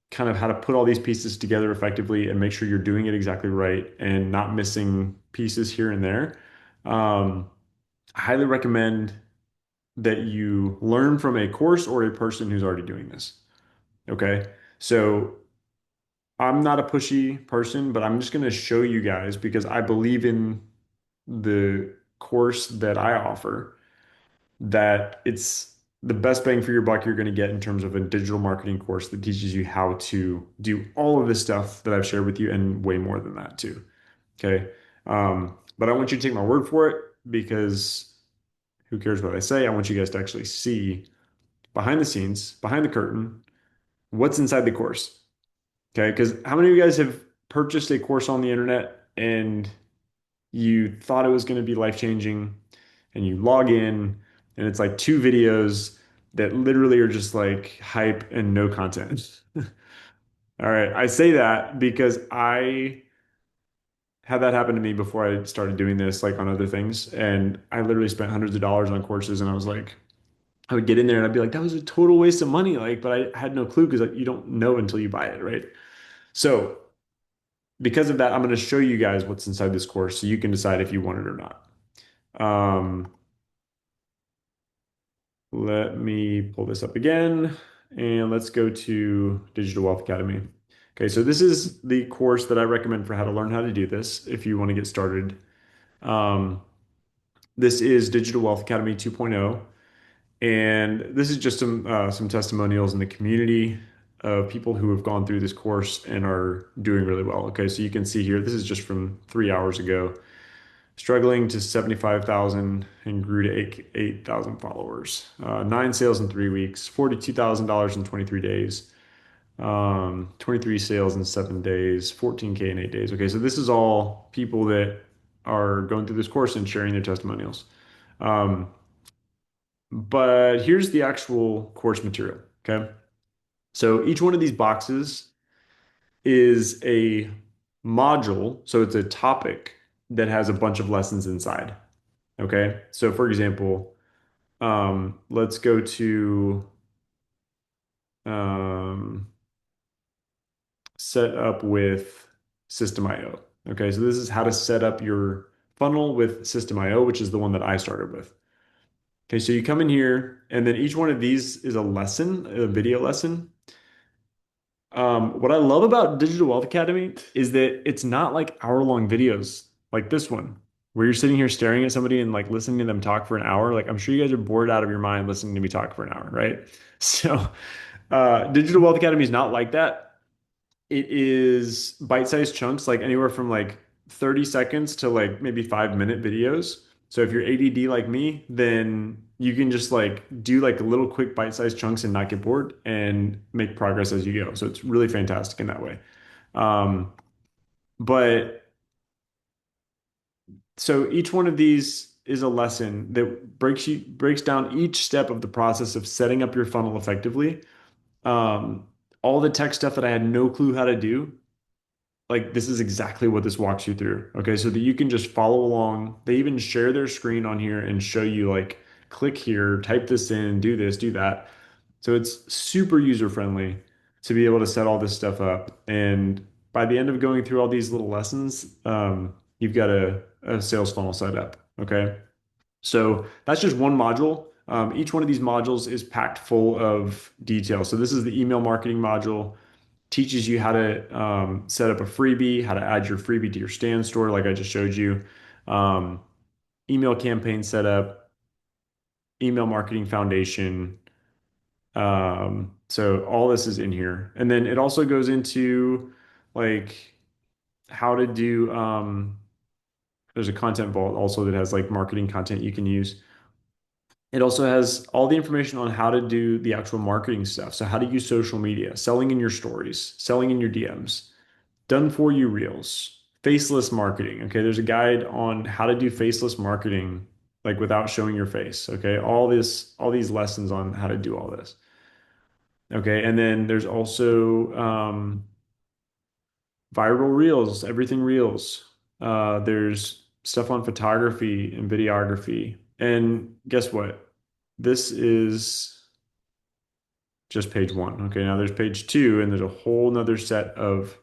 kind of how to put all these pieces together effectively and make sure you're doing it exactly right and not missing pieces here and there, I highly recommend that you learn from a course or a person who's already doing this. Okay. So I'm not a pushy person, but I'm just going to show you guys because I believe in the course that I offer that it's the best bang for your buck you're going to get in terms of a digital marketing course that teaches you how to do all of this stuff that I've shared with you and way more than that too. Okay. But I want you to take my word for it because who cares what I say? I want you guys to actually see behind the scenes, behind the curtain, what's inside the course. Okay. Because how many of you guys have purchased a course on the internet and you thought it was going to be life changing and you log in and it's like two videos that literally are just like hype and no content. All right. I say that because I had that happen to me before I started doing this, like on other things. And I literally spent hundreds of dollars on courses and I was like, I would get in there and I'd be like, that was a total waste of money. Like, but I had no clue because like, you don't know until you buy it, right? So because of that, I'm going to show you guys what's inside this course so you can decide if you want it or not. Um, Let me pull this up again and let's go to Digital Wealth Academy. Okay, so this is the course that I recommend for how to learn how to do this if you want to get started. Um, this is Digital Wealth Academy 2.0, and this is just some testimonials in the community of people who have gone through this course and are doing really well. Okay, so you can see here, this is just from 3 hours ago. Struggling to 75,000 and grew to 8,000 followers. Nine sales in 3 weeks, $42,000 in 23 days, 23 sales in 7 days, 14K in 8 days. Okay, so this is all people that are going through this course and sharing their testimonials. Um, but here's the actual course material. Okay, so each one of these boxes is a module, so it's a topic that has a bunch of lessons inside. Okay. So for example, let's go to um, set up with System.io. Okay. So this is how to set up your funnel with System.io, which is the one that I started with. Okay. So you come in here and then each one of these is a lesson, a video lesson. What I love about Digital Wealth Academy is that it's not like hour-long videos like this one, where you're sitting here staring at somebody and like listening to them talk for an hour. Like I'm sure you guys are bored out of your mind listening to me talk for an hour, right? So, Digital Wealth Academy is not like that. It is bite-sized chunks, like anywhere from like 30 seconds to like maybe 5 minute videos. So if you're ADD like me, then you can just like do like little quick bite-sized chunks and not get bored and make progress as you go. So it's really fantastic in that way. Um, but so each one of these is a lesson that breaks down each step of the process of setting up your funnel effectively. Um, all the tech stuff that I had no clue how to do, like this is exactly what this walks you through. Okay, so that you can just follow along. They even share their screen on here and show you like click here, type this in, do this, do that. So it's super user friendly to be able to set all this stuff up. And by the end of going through all these little lessons, you've got a sales funnel set up. Okay. So that's just one module. Each one of these modules is packed full of detail. So this is the email marketing module, teaches you how to set up a freebie, how to add your freebie to your stand store, like I just showed you. Um, Email campaign setup, email marketing foundation. So all this is in here. And then it also goes into like how to do, there's a content vault also that has like marketing content you can use. It also has all the information on how to do the actual marketing stuff. So how to use social media, selling in your stories, selling in your DMs, done for you reels, faceless marketing. Okay, there's a guide on how to do faceless marketing like without showing your face. Okay, all these lessons on how to do all this. Okay, and then there's also viral reels, everything reels. There's stuff on photography and videography. And guess what? This is just page one. Okay, now there's page two, and there's a whole nother set of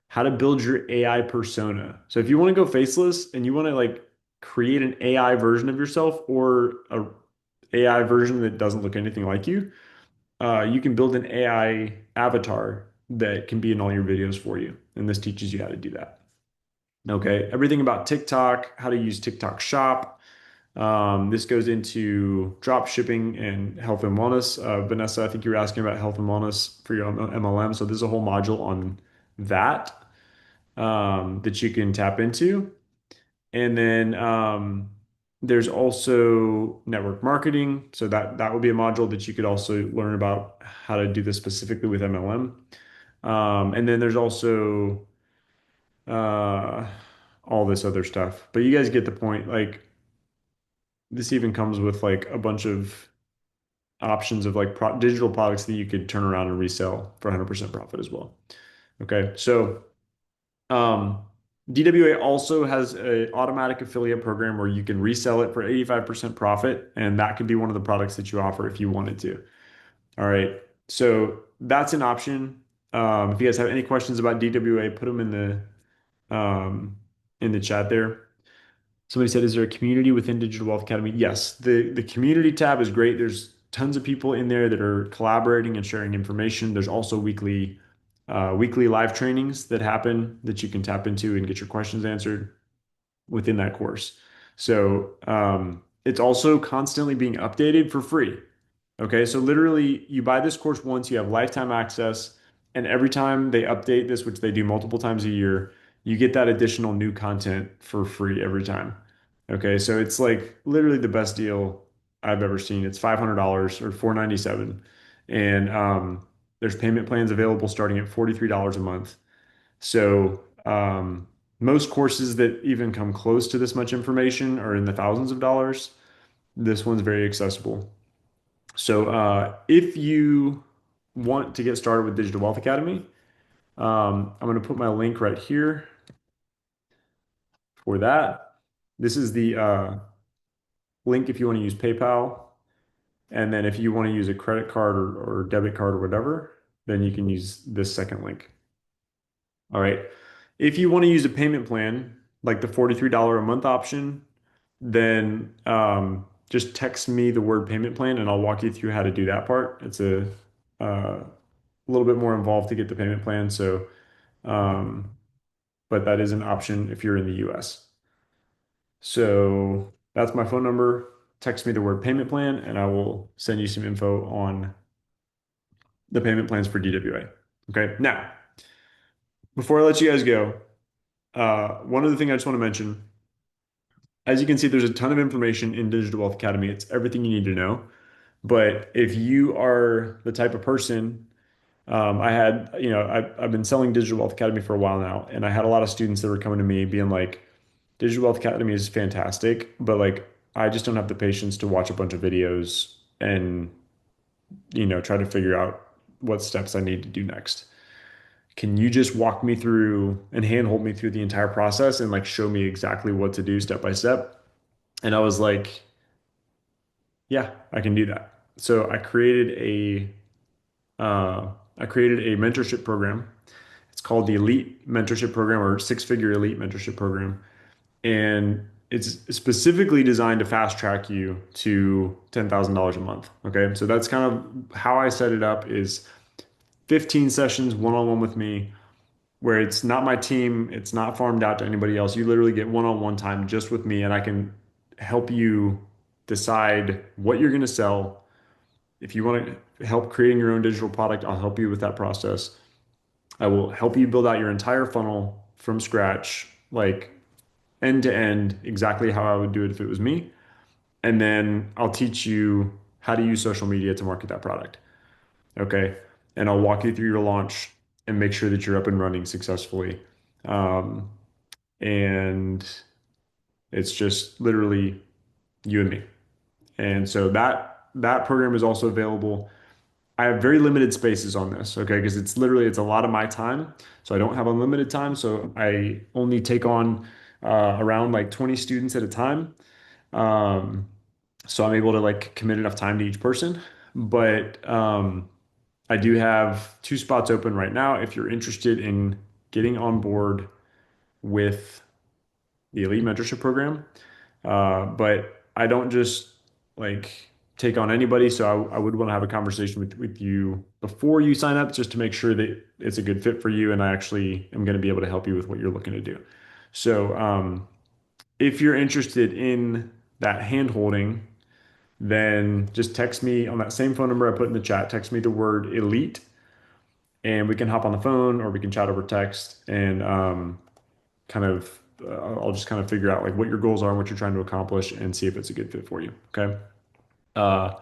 how to build your AI persona. So if you want to go faceless and you want to like create an AI version of yourself or a AI version that doesn't look anything like you can build an AI avatar that can be in all your videos for you. And this teaches you how to do that. Okay, everything about TikTok, how to use TikTok Shop. This goes into drop shipping and health and wellness. Vanessa, I think you were asking about health and wellness for your MLM. So there's a whole module on that that you can tap into. And then there's also network marketing. So that would be a module that you could also learn about how to do this specifically with MLM. And then there's also uh, all this other stuff. But you guys get the point. Like this even comes with like a bunch of options of like digital products that you could turn around and resell for 100% profit as well. Okay, so um, DWA also has an automatic affiliate program where you can resell it for 85% profit, and that could be one of the products that you offer if you wanted to. All right, so that's an option. If you guys have any questions about DWA, put them in the chat there. Somebody said, is there a community within Digital Wealth Academy? Yes, the community tab is great. There's tons of people in there that are collaborating and sharing information. There's also weekly live trainings that happen that you can tap into and get your questions answered within that course. So it's also constantly being updated for free. Okay, so literally, you buy this course once, you have lifetime access, and every time they update this, which they do multiple times a year, you get that additional new content for free every time. Okay, so it's like literally the best deal I've ever seen. It's $500 or $497, and there's payment plans available starting at $43 a month. So most courses that even come close to this much information are in the thousands of dollars. This one's very accessible. So if you want to get started with Digital Wealth Academy, I'm going to put my link right here for that. This is the link if you want to use PayPal. And then if you want to use a credit card or debit card or whatever, then you can use this second link. All right. If you want to use a payment plan, like the $43 a month option, then just text me the word payment plan and I'll walk you through how to do that part. It's uh, little bit more involved to get the payment plan. So, um, but that is an option if you're in the US. So that's my phone number. Text me the word payment plan and I will send you some info on the payment plans for DWA. Okay. Now, before I let you guys go, one other thing I just want to mention, as you can see, there's a ton of information in Digital Wealth Academy. It's everything you need to know. But if you are the type of person I've been selling Digital Wealth Academy for a while now, and I had a lot of students that were coming to me being like, Digital Wealth Academy is fantastic, but like, I just don't have the patience to watch a bunch of videos and, try to figure out what steps I need to do next. Can you just walk me through and handhold me through the entire process and like show me exactly what to do step by step? And I was like, yeah, I can do that. So I created a mentorship program. It's called the Elite Mentorship Program or six-figure Elite Mentorship Program. And it's specifically designed to fast track you to $10,000 a month. Okay. So that's kind of how I set it up is 15 sessions one-on-one with me where it's not my team. It's not farmed out to anybody else. You literally get one-on-one time just with me and I can help you decide what you're going to sell. If you want to help creating your own digital product, I'll help you with that process. I will help you build out your entire funnel from scratch, like end to end, exactly how I would do it if it was me. And then I'll teach you how to use social media to market that product. Okay. And I'll walk you through your launch and make sure that you're up and running successfully. Um, and it's just literally you and me. And so that program is also available. I have very limited spaces on this, okay? Because it's a lot of my time, so I don't have unlimited time. So I only take on around like 20 students at a time. Um, so I'm able to like commit enough time to each person. But I do have two spots open right now. If you're interested in getting on board with the Elite Mentorship Program, but I don't just like take on anybody. So I would want to have a conversation with you before you sign up just to make sure that it's a good fit for you and I actually am going to be able to help you with what you're looking to do. So if you're interested in that hand holding, then just text me on that same phone number I put in the chat. Text me the word elite and we can hop on the phone or we can chat over text and kind of I'll just kind of figure out like what your goals are and what you're trying to accomplish and see if it's a good fit for you. Okay. Uh,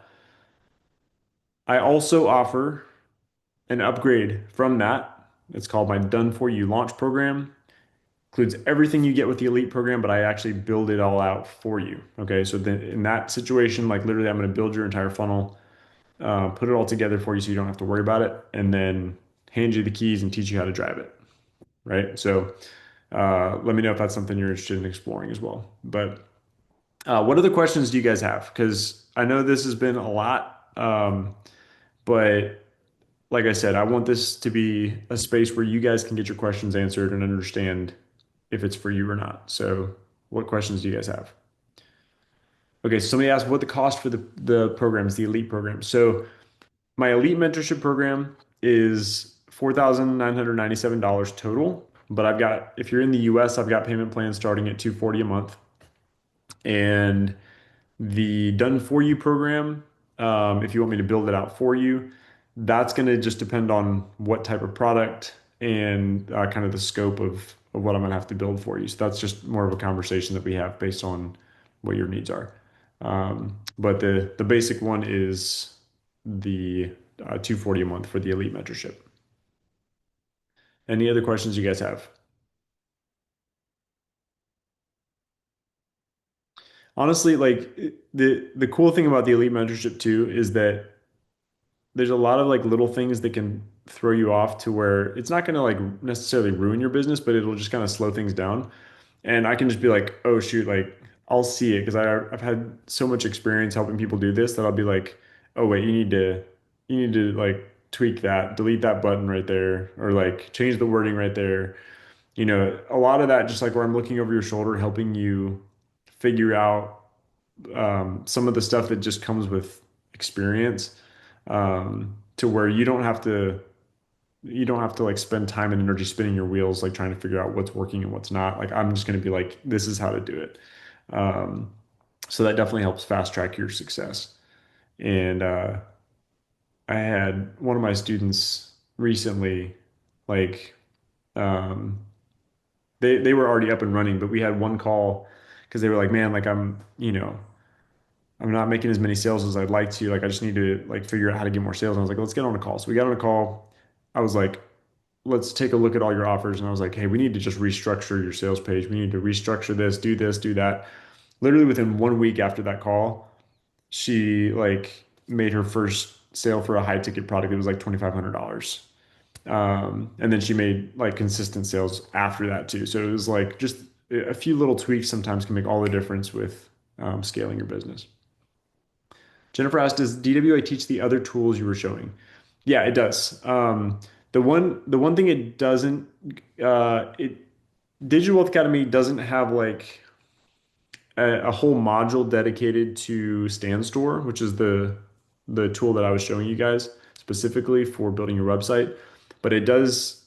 I also offer an upgrade from that. It's called my Done For You Launch Program. Includes everything you get with the Elite program, but I actually build it all out for you. Okay. So then in that situation, like literally, I'm going to build your entire funnel, put it all together for you so you don't have to worry about it, and then hand you the keys and teach you how to drive it. Right. So let me know if that's something you're interested in exploring as well. But what other questions do you guys have? Because I know this has been a lot, but like I said, I want this to be a space where you guys can get your questions answered and understand if it's for you or not. So, what questions do you guys have? Okay, so somebody asked what the cost for the program is, the Elite program. So, my Elite Mentorship program is $4,997 total. But I've got, if you're in the US, I've got payment plans starting at 240 a month. And the done for you program, if you want me to build it out for you, that's going to just depend on what type of product and kind of the scope of what I'm going to have to build for you. So that's just more of a conversation that we have based on what your needs are. But the basic one is the 240 a month for the Elite Mentorship. Any other questions you guys have? Honestly, like the cool thing about the Elite Mentorship too is that there's a lot of like little things that can throw you off to where it's not going to like necessarily ruin your business, but it'll just kind of slow things down. And I can just be like, oh shoot, like I'll see it because I've had so much experience helping people do this that I'll be like, oh wait, you need to like tweak that, delete that button right there, or like change the wording right there. You know, a lot of that just like where I'm looking over your shoulder, helping you figure out some of the stuff that just comes with experience to where you don't have to like spend time and energy spinning your wheels like trying to figure out what's working and what's not. Like I'm just going to be like, this is how to do it. Um, so that definitely helps fast track your success. And I had one of my students recently, like um, they were already up and running, but we had one call because they were like, man, like I'm not making as many sales as I'd like to. Like, I just need to like figure out how to get more sales. And I was like, let's get on a call. So we got on a call. I was like, let's take a look at all your offers. And I was like, hey, we need to just restructure your sales page. We need to restructure this, do that. Literally within 1 week after that call, she like made her first sale for a high ticket product. It was like $2,500. And then she made like consistent sales after that too. So it was like just a few little tweaks sometimes can make all the difference with scaling your business. Jennifer asked, does DWA teach the other tools you were showing? Yeah, it does. The one thing it doesn't, it Digital Wealth Academy doesn't have like a whole module dedicated to Stand Store, which is the tool that I was showing you guys specifically for building your website. But it does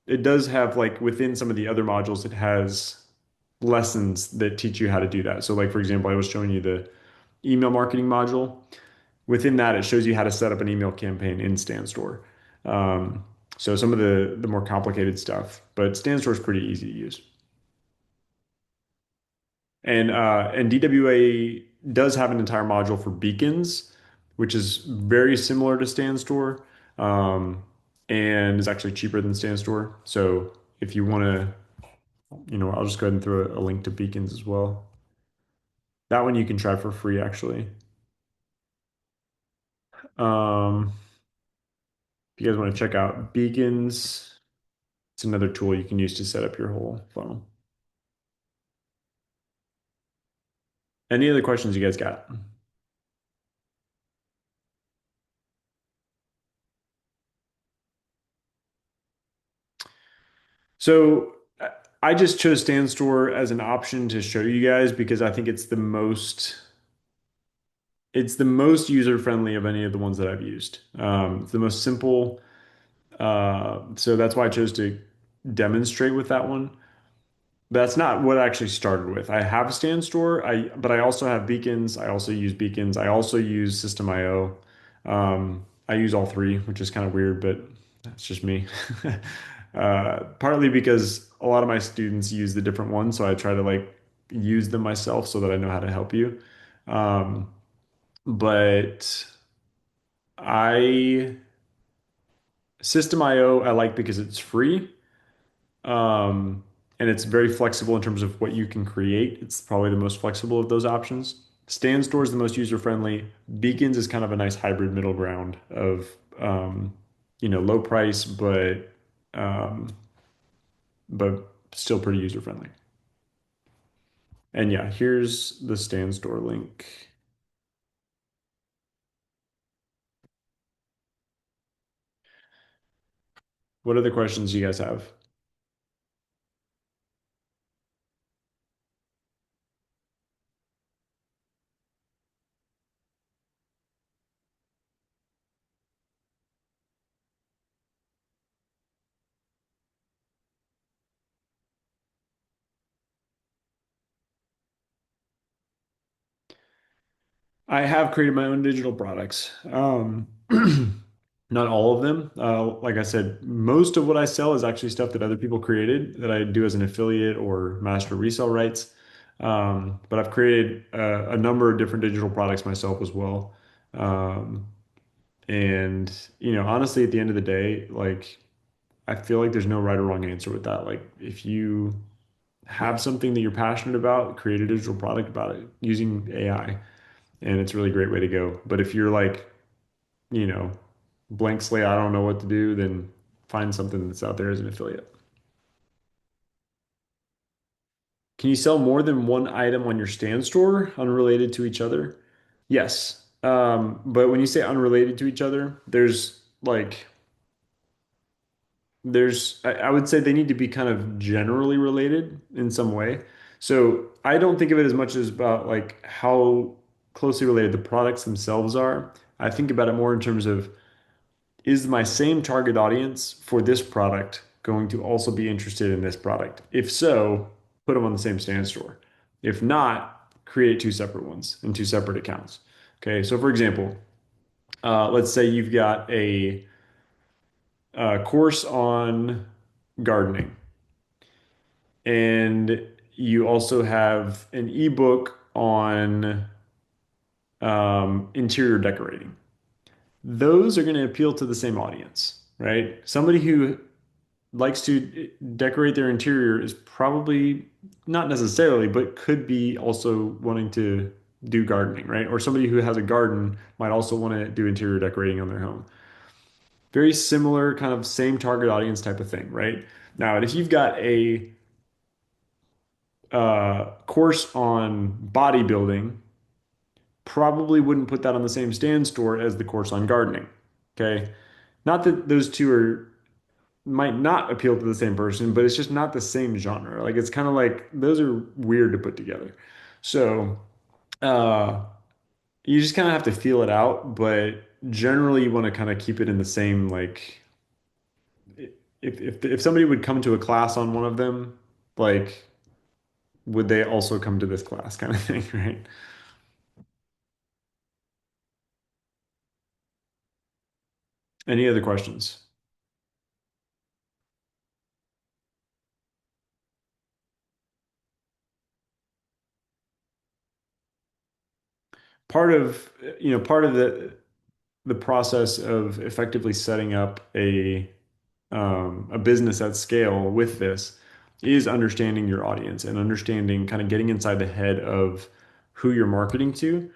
have like within some of the other modules, it has lessons that teach you how to do that. So like for example, I was showing you the email marketing module. Within that, it shows you how to set up an email campaign in StanStore. Um, so some of the more complicated stuff, but StanStore is pretty easy to use. And DWA does have an entire module for beacons, which is very similar to StanStore, and is actually cheaper than StanStore. So if you want to, I'll just go ahead and throw a link to beacons as well. That one you can try for free, actually. Um, If you guys want to check out beacons, it's another tool you can use to set up your whole funnel. Any other questions you guys got? So I just chose Standstore as an option to show you guys because I think it's the most user friendly of any of the ones that I've used. It's the most simple. So that's why I chose to demonstrate with that one. That's not what I actually started with. I have a stand store, but I also have beacons. I also use beacons. I also use System.io. I use all three, which is kind of weird, but that's just me. Partly because a lot of my students use the different ones, so I try to like use them myself so that I know how to help you. Um, but I System.io I like because it's free. Um, and it's very flexible in terms of what you can create. It's probably the most flexible of those options. Stand Store is the most user friendly. Beacons is kind of a nice hybrid middle ground of um, low price um, but still pretty user friendly. And yeah, here's the Stand Store link. What other questions do you guys have? I have created my own digital products. Not all of them. Like I said, most of what I sell is actually stuff that other people created that I do as an affiliate or master resale rights. But I've created a number of different digital products myself as well. Um, and honestly, at the end of the day, like I feel like there's no right or wrong answer with that. Like if you have something that you're passionate about, create a digital product about it using AI, and it's a really great way to go. But if you're like, you know, blank slate, I don't know what to do, then find something that's out there as an affiliate. Can you sell more than one item on your stand store unrelated to each other? Yes. But when you say unrelated to each other, I would say they need to be kind of generally related in some way. So I don't think of it as much as about like how closely related the products themselves are. I think about it more in terms of is my same target audience for this product going to also be interested in this product? If so, put them on the same stand store. If not, create two separate ones and two separate accounts. Okay, so for example, let's say you've got a course on gardening and you also have an ebook on interior decorating. Those are going to appeal to the same audience, right? Somebody who likes to decorate their interior is probably not necessarily, but could be also wanting to do gardening, right? Or somebody who has a garden might also want to do interior decorating on their home. Very similar, kind of same target audience type of thing, right? Now, if you've got a course on bodybuilding, probably wouldn't put that on the same stand store as the course on gardening. Okay. Not that those two are might not appeal to the same person, but it's just not the same genre. Like it's kind of like those are weird to put together. So uh you just kind of have to feel it out, but generally you want to kind of keep it in the same like if somebody would come to a class on one of them, like would they also come to this class kind of thing, right? Any other questions? Part of part of the process of effectively setting up a business at scale with this is understanding your audience and understanding kind of getting inside the head of who you're marketing to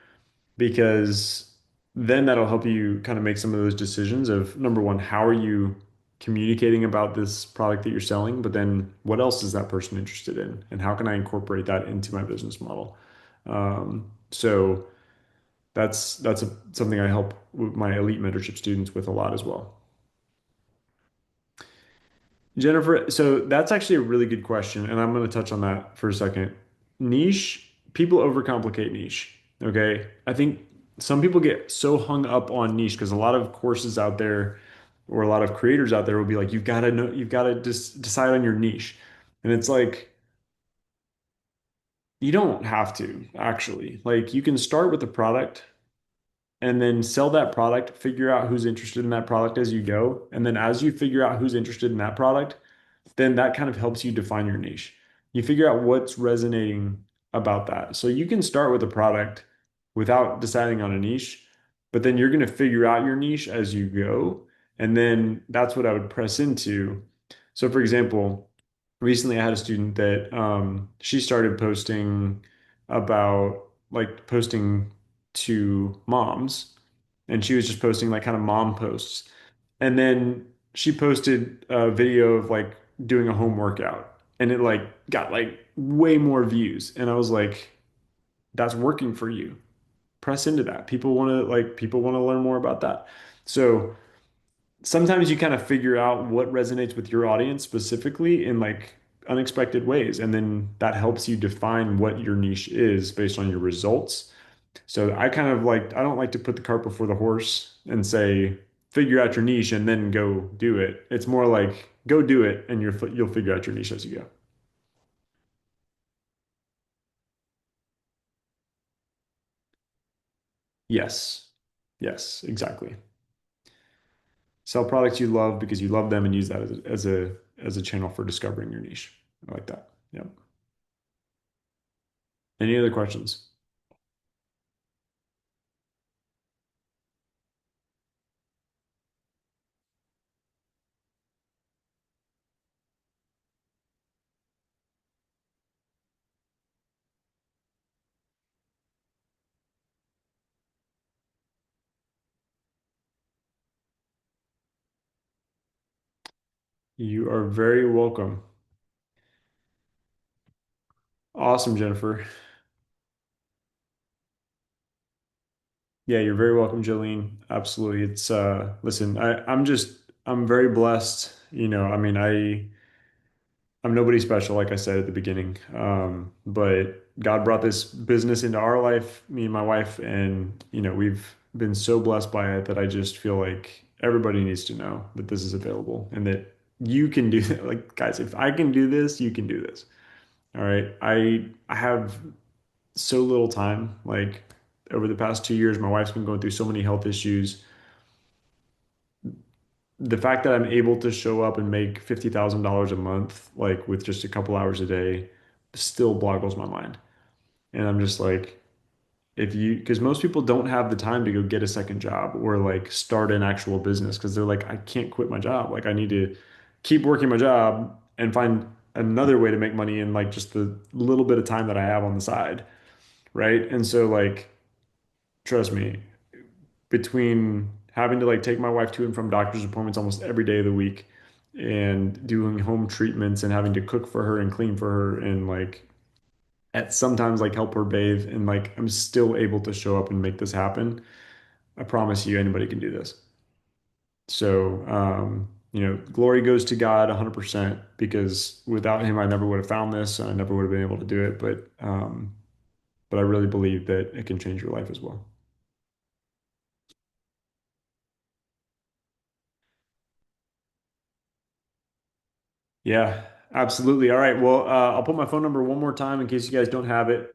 because then that'll help you kind of make some of those decisions of number one, how are you communicating about this product that you're selling? But then what else is that person interested in? And how can I incorporate that into my business model? So something I help with my elite mentorship students with a lot as well. Jennifer, so that's actually a really good question, and I'm going to touch on that for a second. Niche, people overcomplicate niche. Okay. I think some people get so hung up on niche because a lot of courses out there or a lot of creators out there will be like, you've got to know, you've got to just decide on your niche. And it's like, you don't have to actually. Like, you can start with a product and then sell that product, figure out who's interested in that product as you go. And then as you figure out who's interested in that product, then that kind of helps you define your niche. You figure out what's resonating about that. So you can start with a product without deciding on a niche, but then you're going to figure out your niche as you go. And then that's what I would press into. So, for example, recently I had a student that she started posting about like posting to moms, and she was just posting like kind of mom posts. And then she posted a video of like doing a home workout, and it like got like way more views. And I was like, that's working for you. Press into that. People want to learn more about that. So sometimes you kind of figure out what resonates with your audience specifically in like unexpected ways. And then that helps you define what your niche is based on your results. So I kind of like, I don't like to put the cart before the horse and say, figure out your niche and then go do it. It's more like, go do it and you'll figure out your niche as you go. Yes. Yes, exactly. Sell products you love because you love them and use that as a channel for discovering your niche. I like that. Yep. Any other questions? You are very welcome. Awesome, Jennifer. Yeah, you're very welcome, Jolene. Absolutely. It's listen, I'm very blessed. I mean, I'm nobody special, like I said at the beginning. But God brought this business into our life, me and my wife, and we've been so blessed by it that I just feel like everybody needs to know that this is available and that you can do that. Like, guys, if I can do this, you can do this. All right. I have so little time. Like over the past 2 years, my wife's been going through so many health issues. The fact that I'm able to show up and make $50,000 a month, like with just a couple hours a day, still boggles my mind. And I'm just like, because most people don't have the time to go get a second job or like start an actual business because they're like, I can't quit my job. Like, I need to keep working my job and find another way to make money in like just the little bit of time that I have on the side. Right. And so, like, trust me, between having to like take my wife to and from doctor's appointments almost every day of the week and doing home treatments and having to cook for her and clean for her and like at sometimes like help her bathe and like I'm still able to show up and make this happen. I promise you anybody can do this. So glory goes to God 100% because without him I never would have found this and I never would have been able to do it. But I really believe that it can change your life as well. Yeah, absolutely. All right. Well, I'll put my phone number one more time in case you guys don't have it.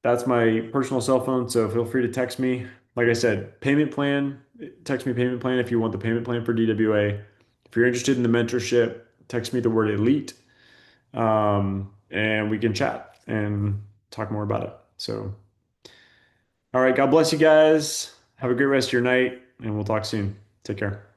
That's my personal cell phone, so feel free to text me. Like I said, payment plan, text me payment plan if you want the payment plan for DWA. If you're interested in the mentorship, text me the word elite, and we can chat and talk more about it. So, all right. God bless you guys. Have a great rest of your night, and we'll talk soon. Take care.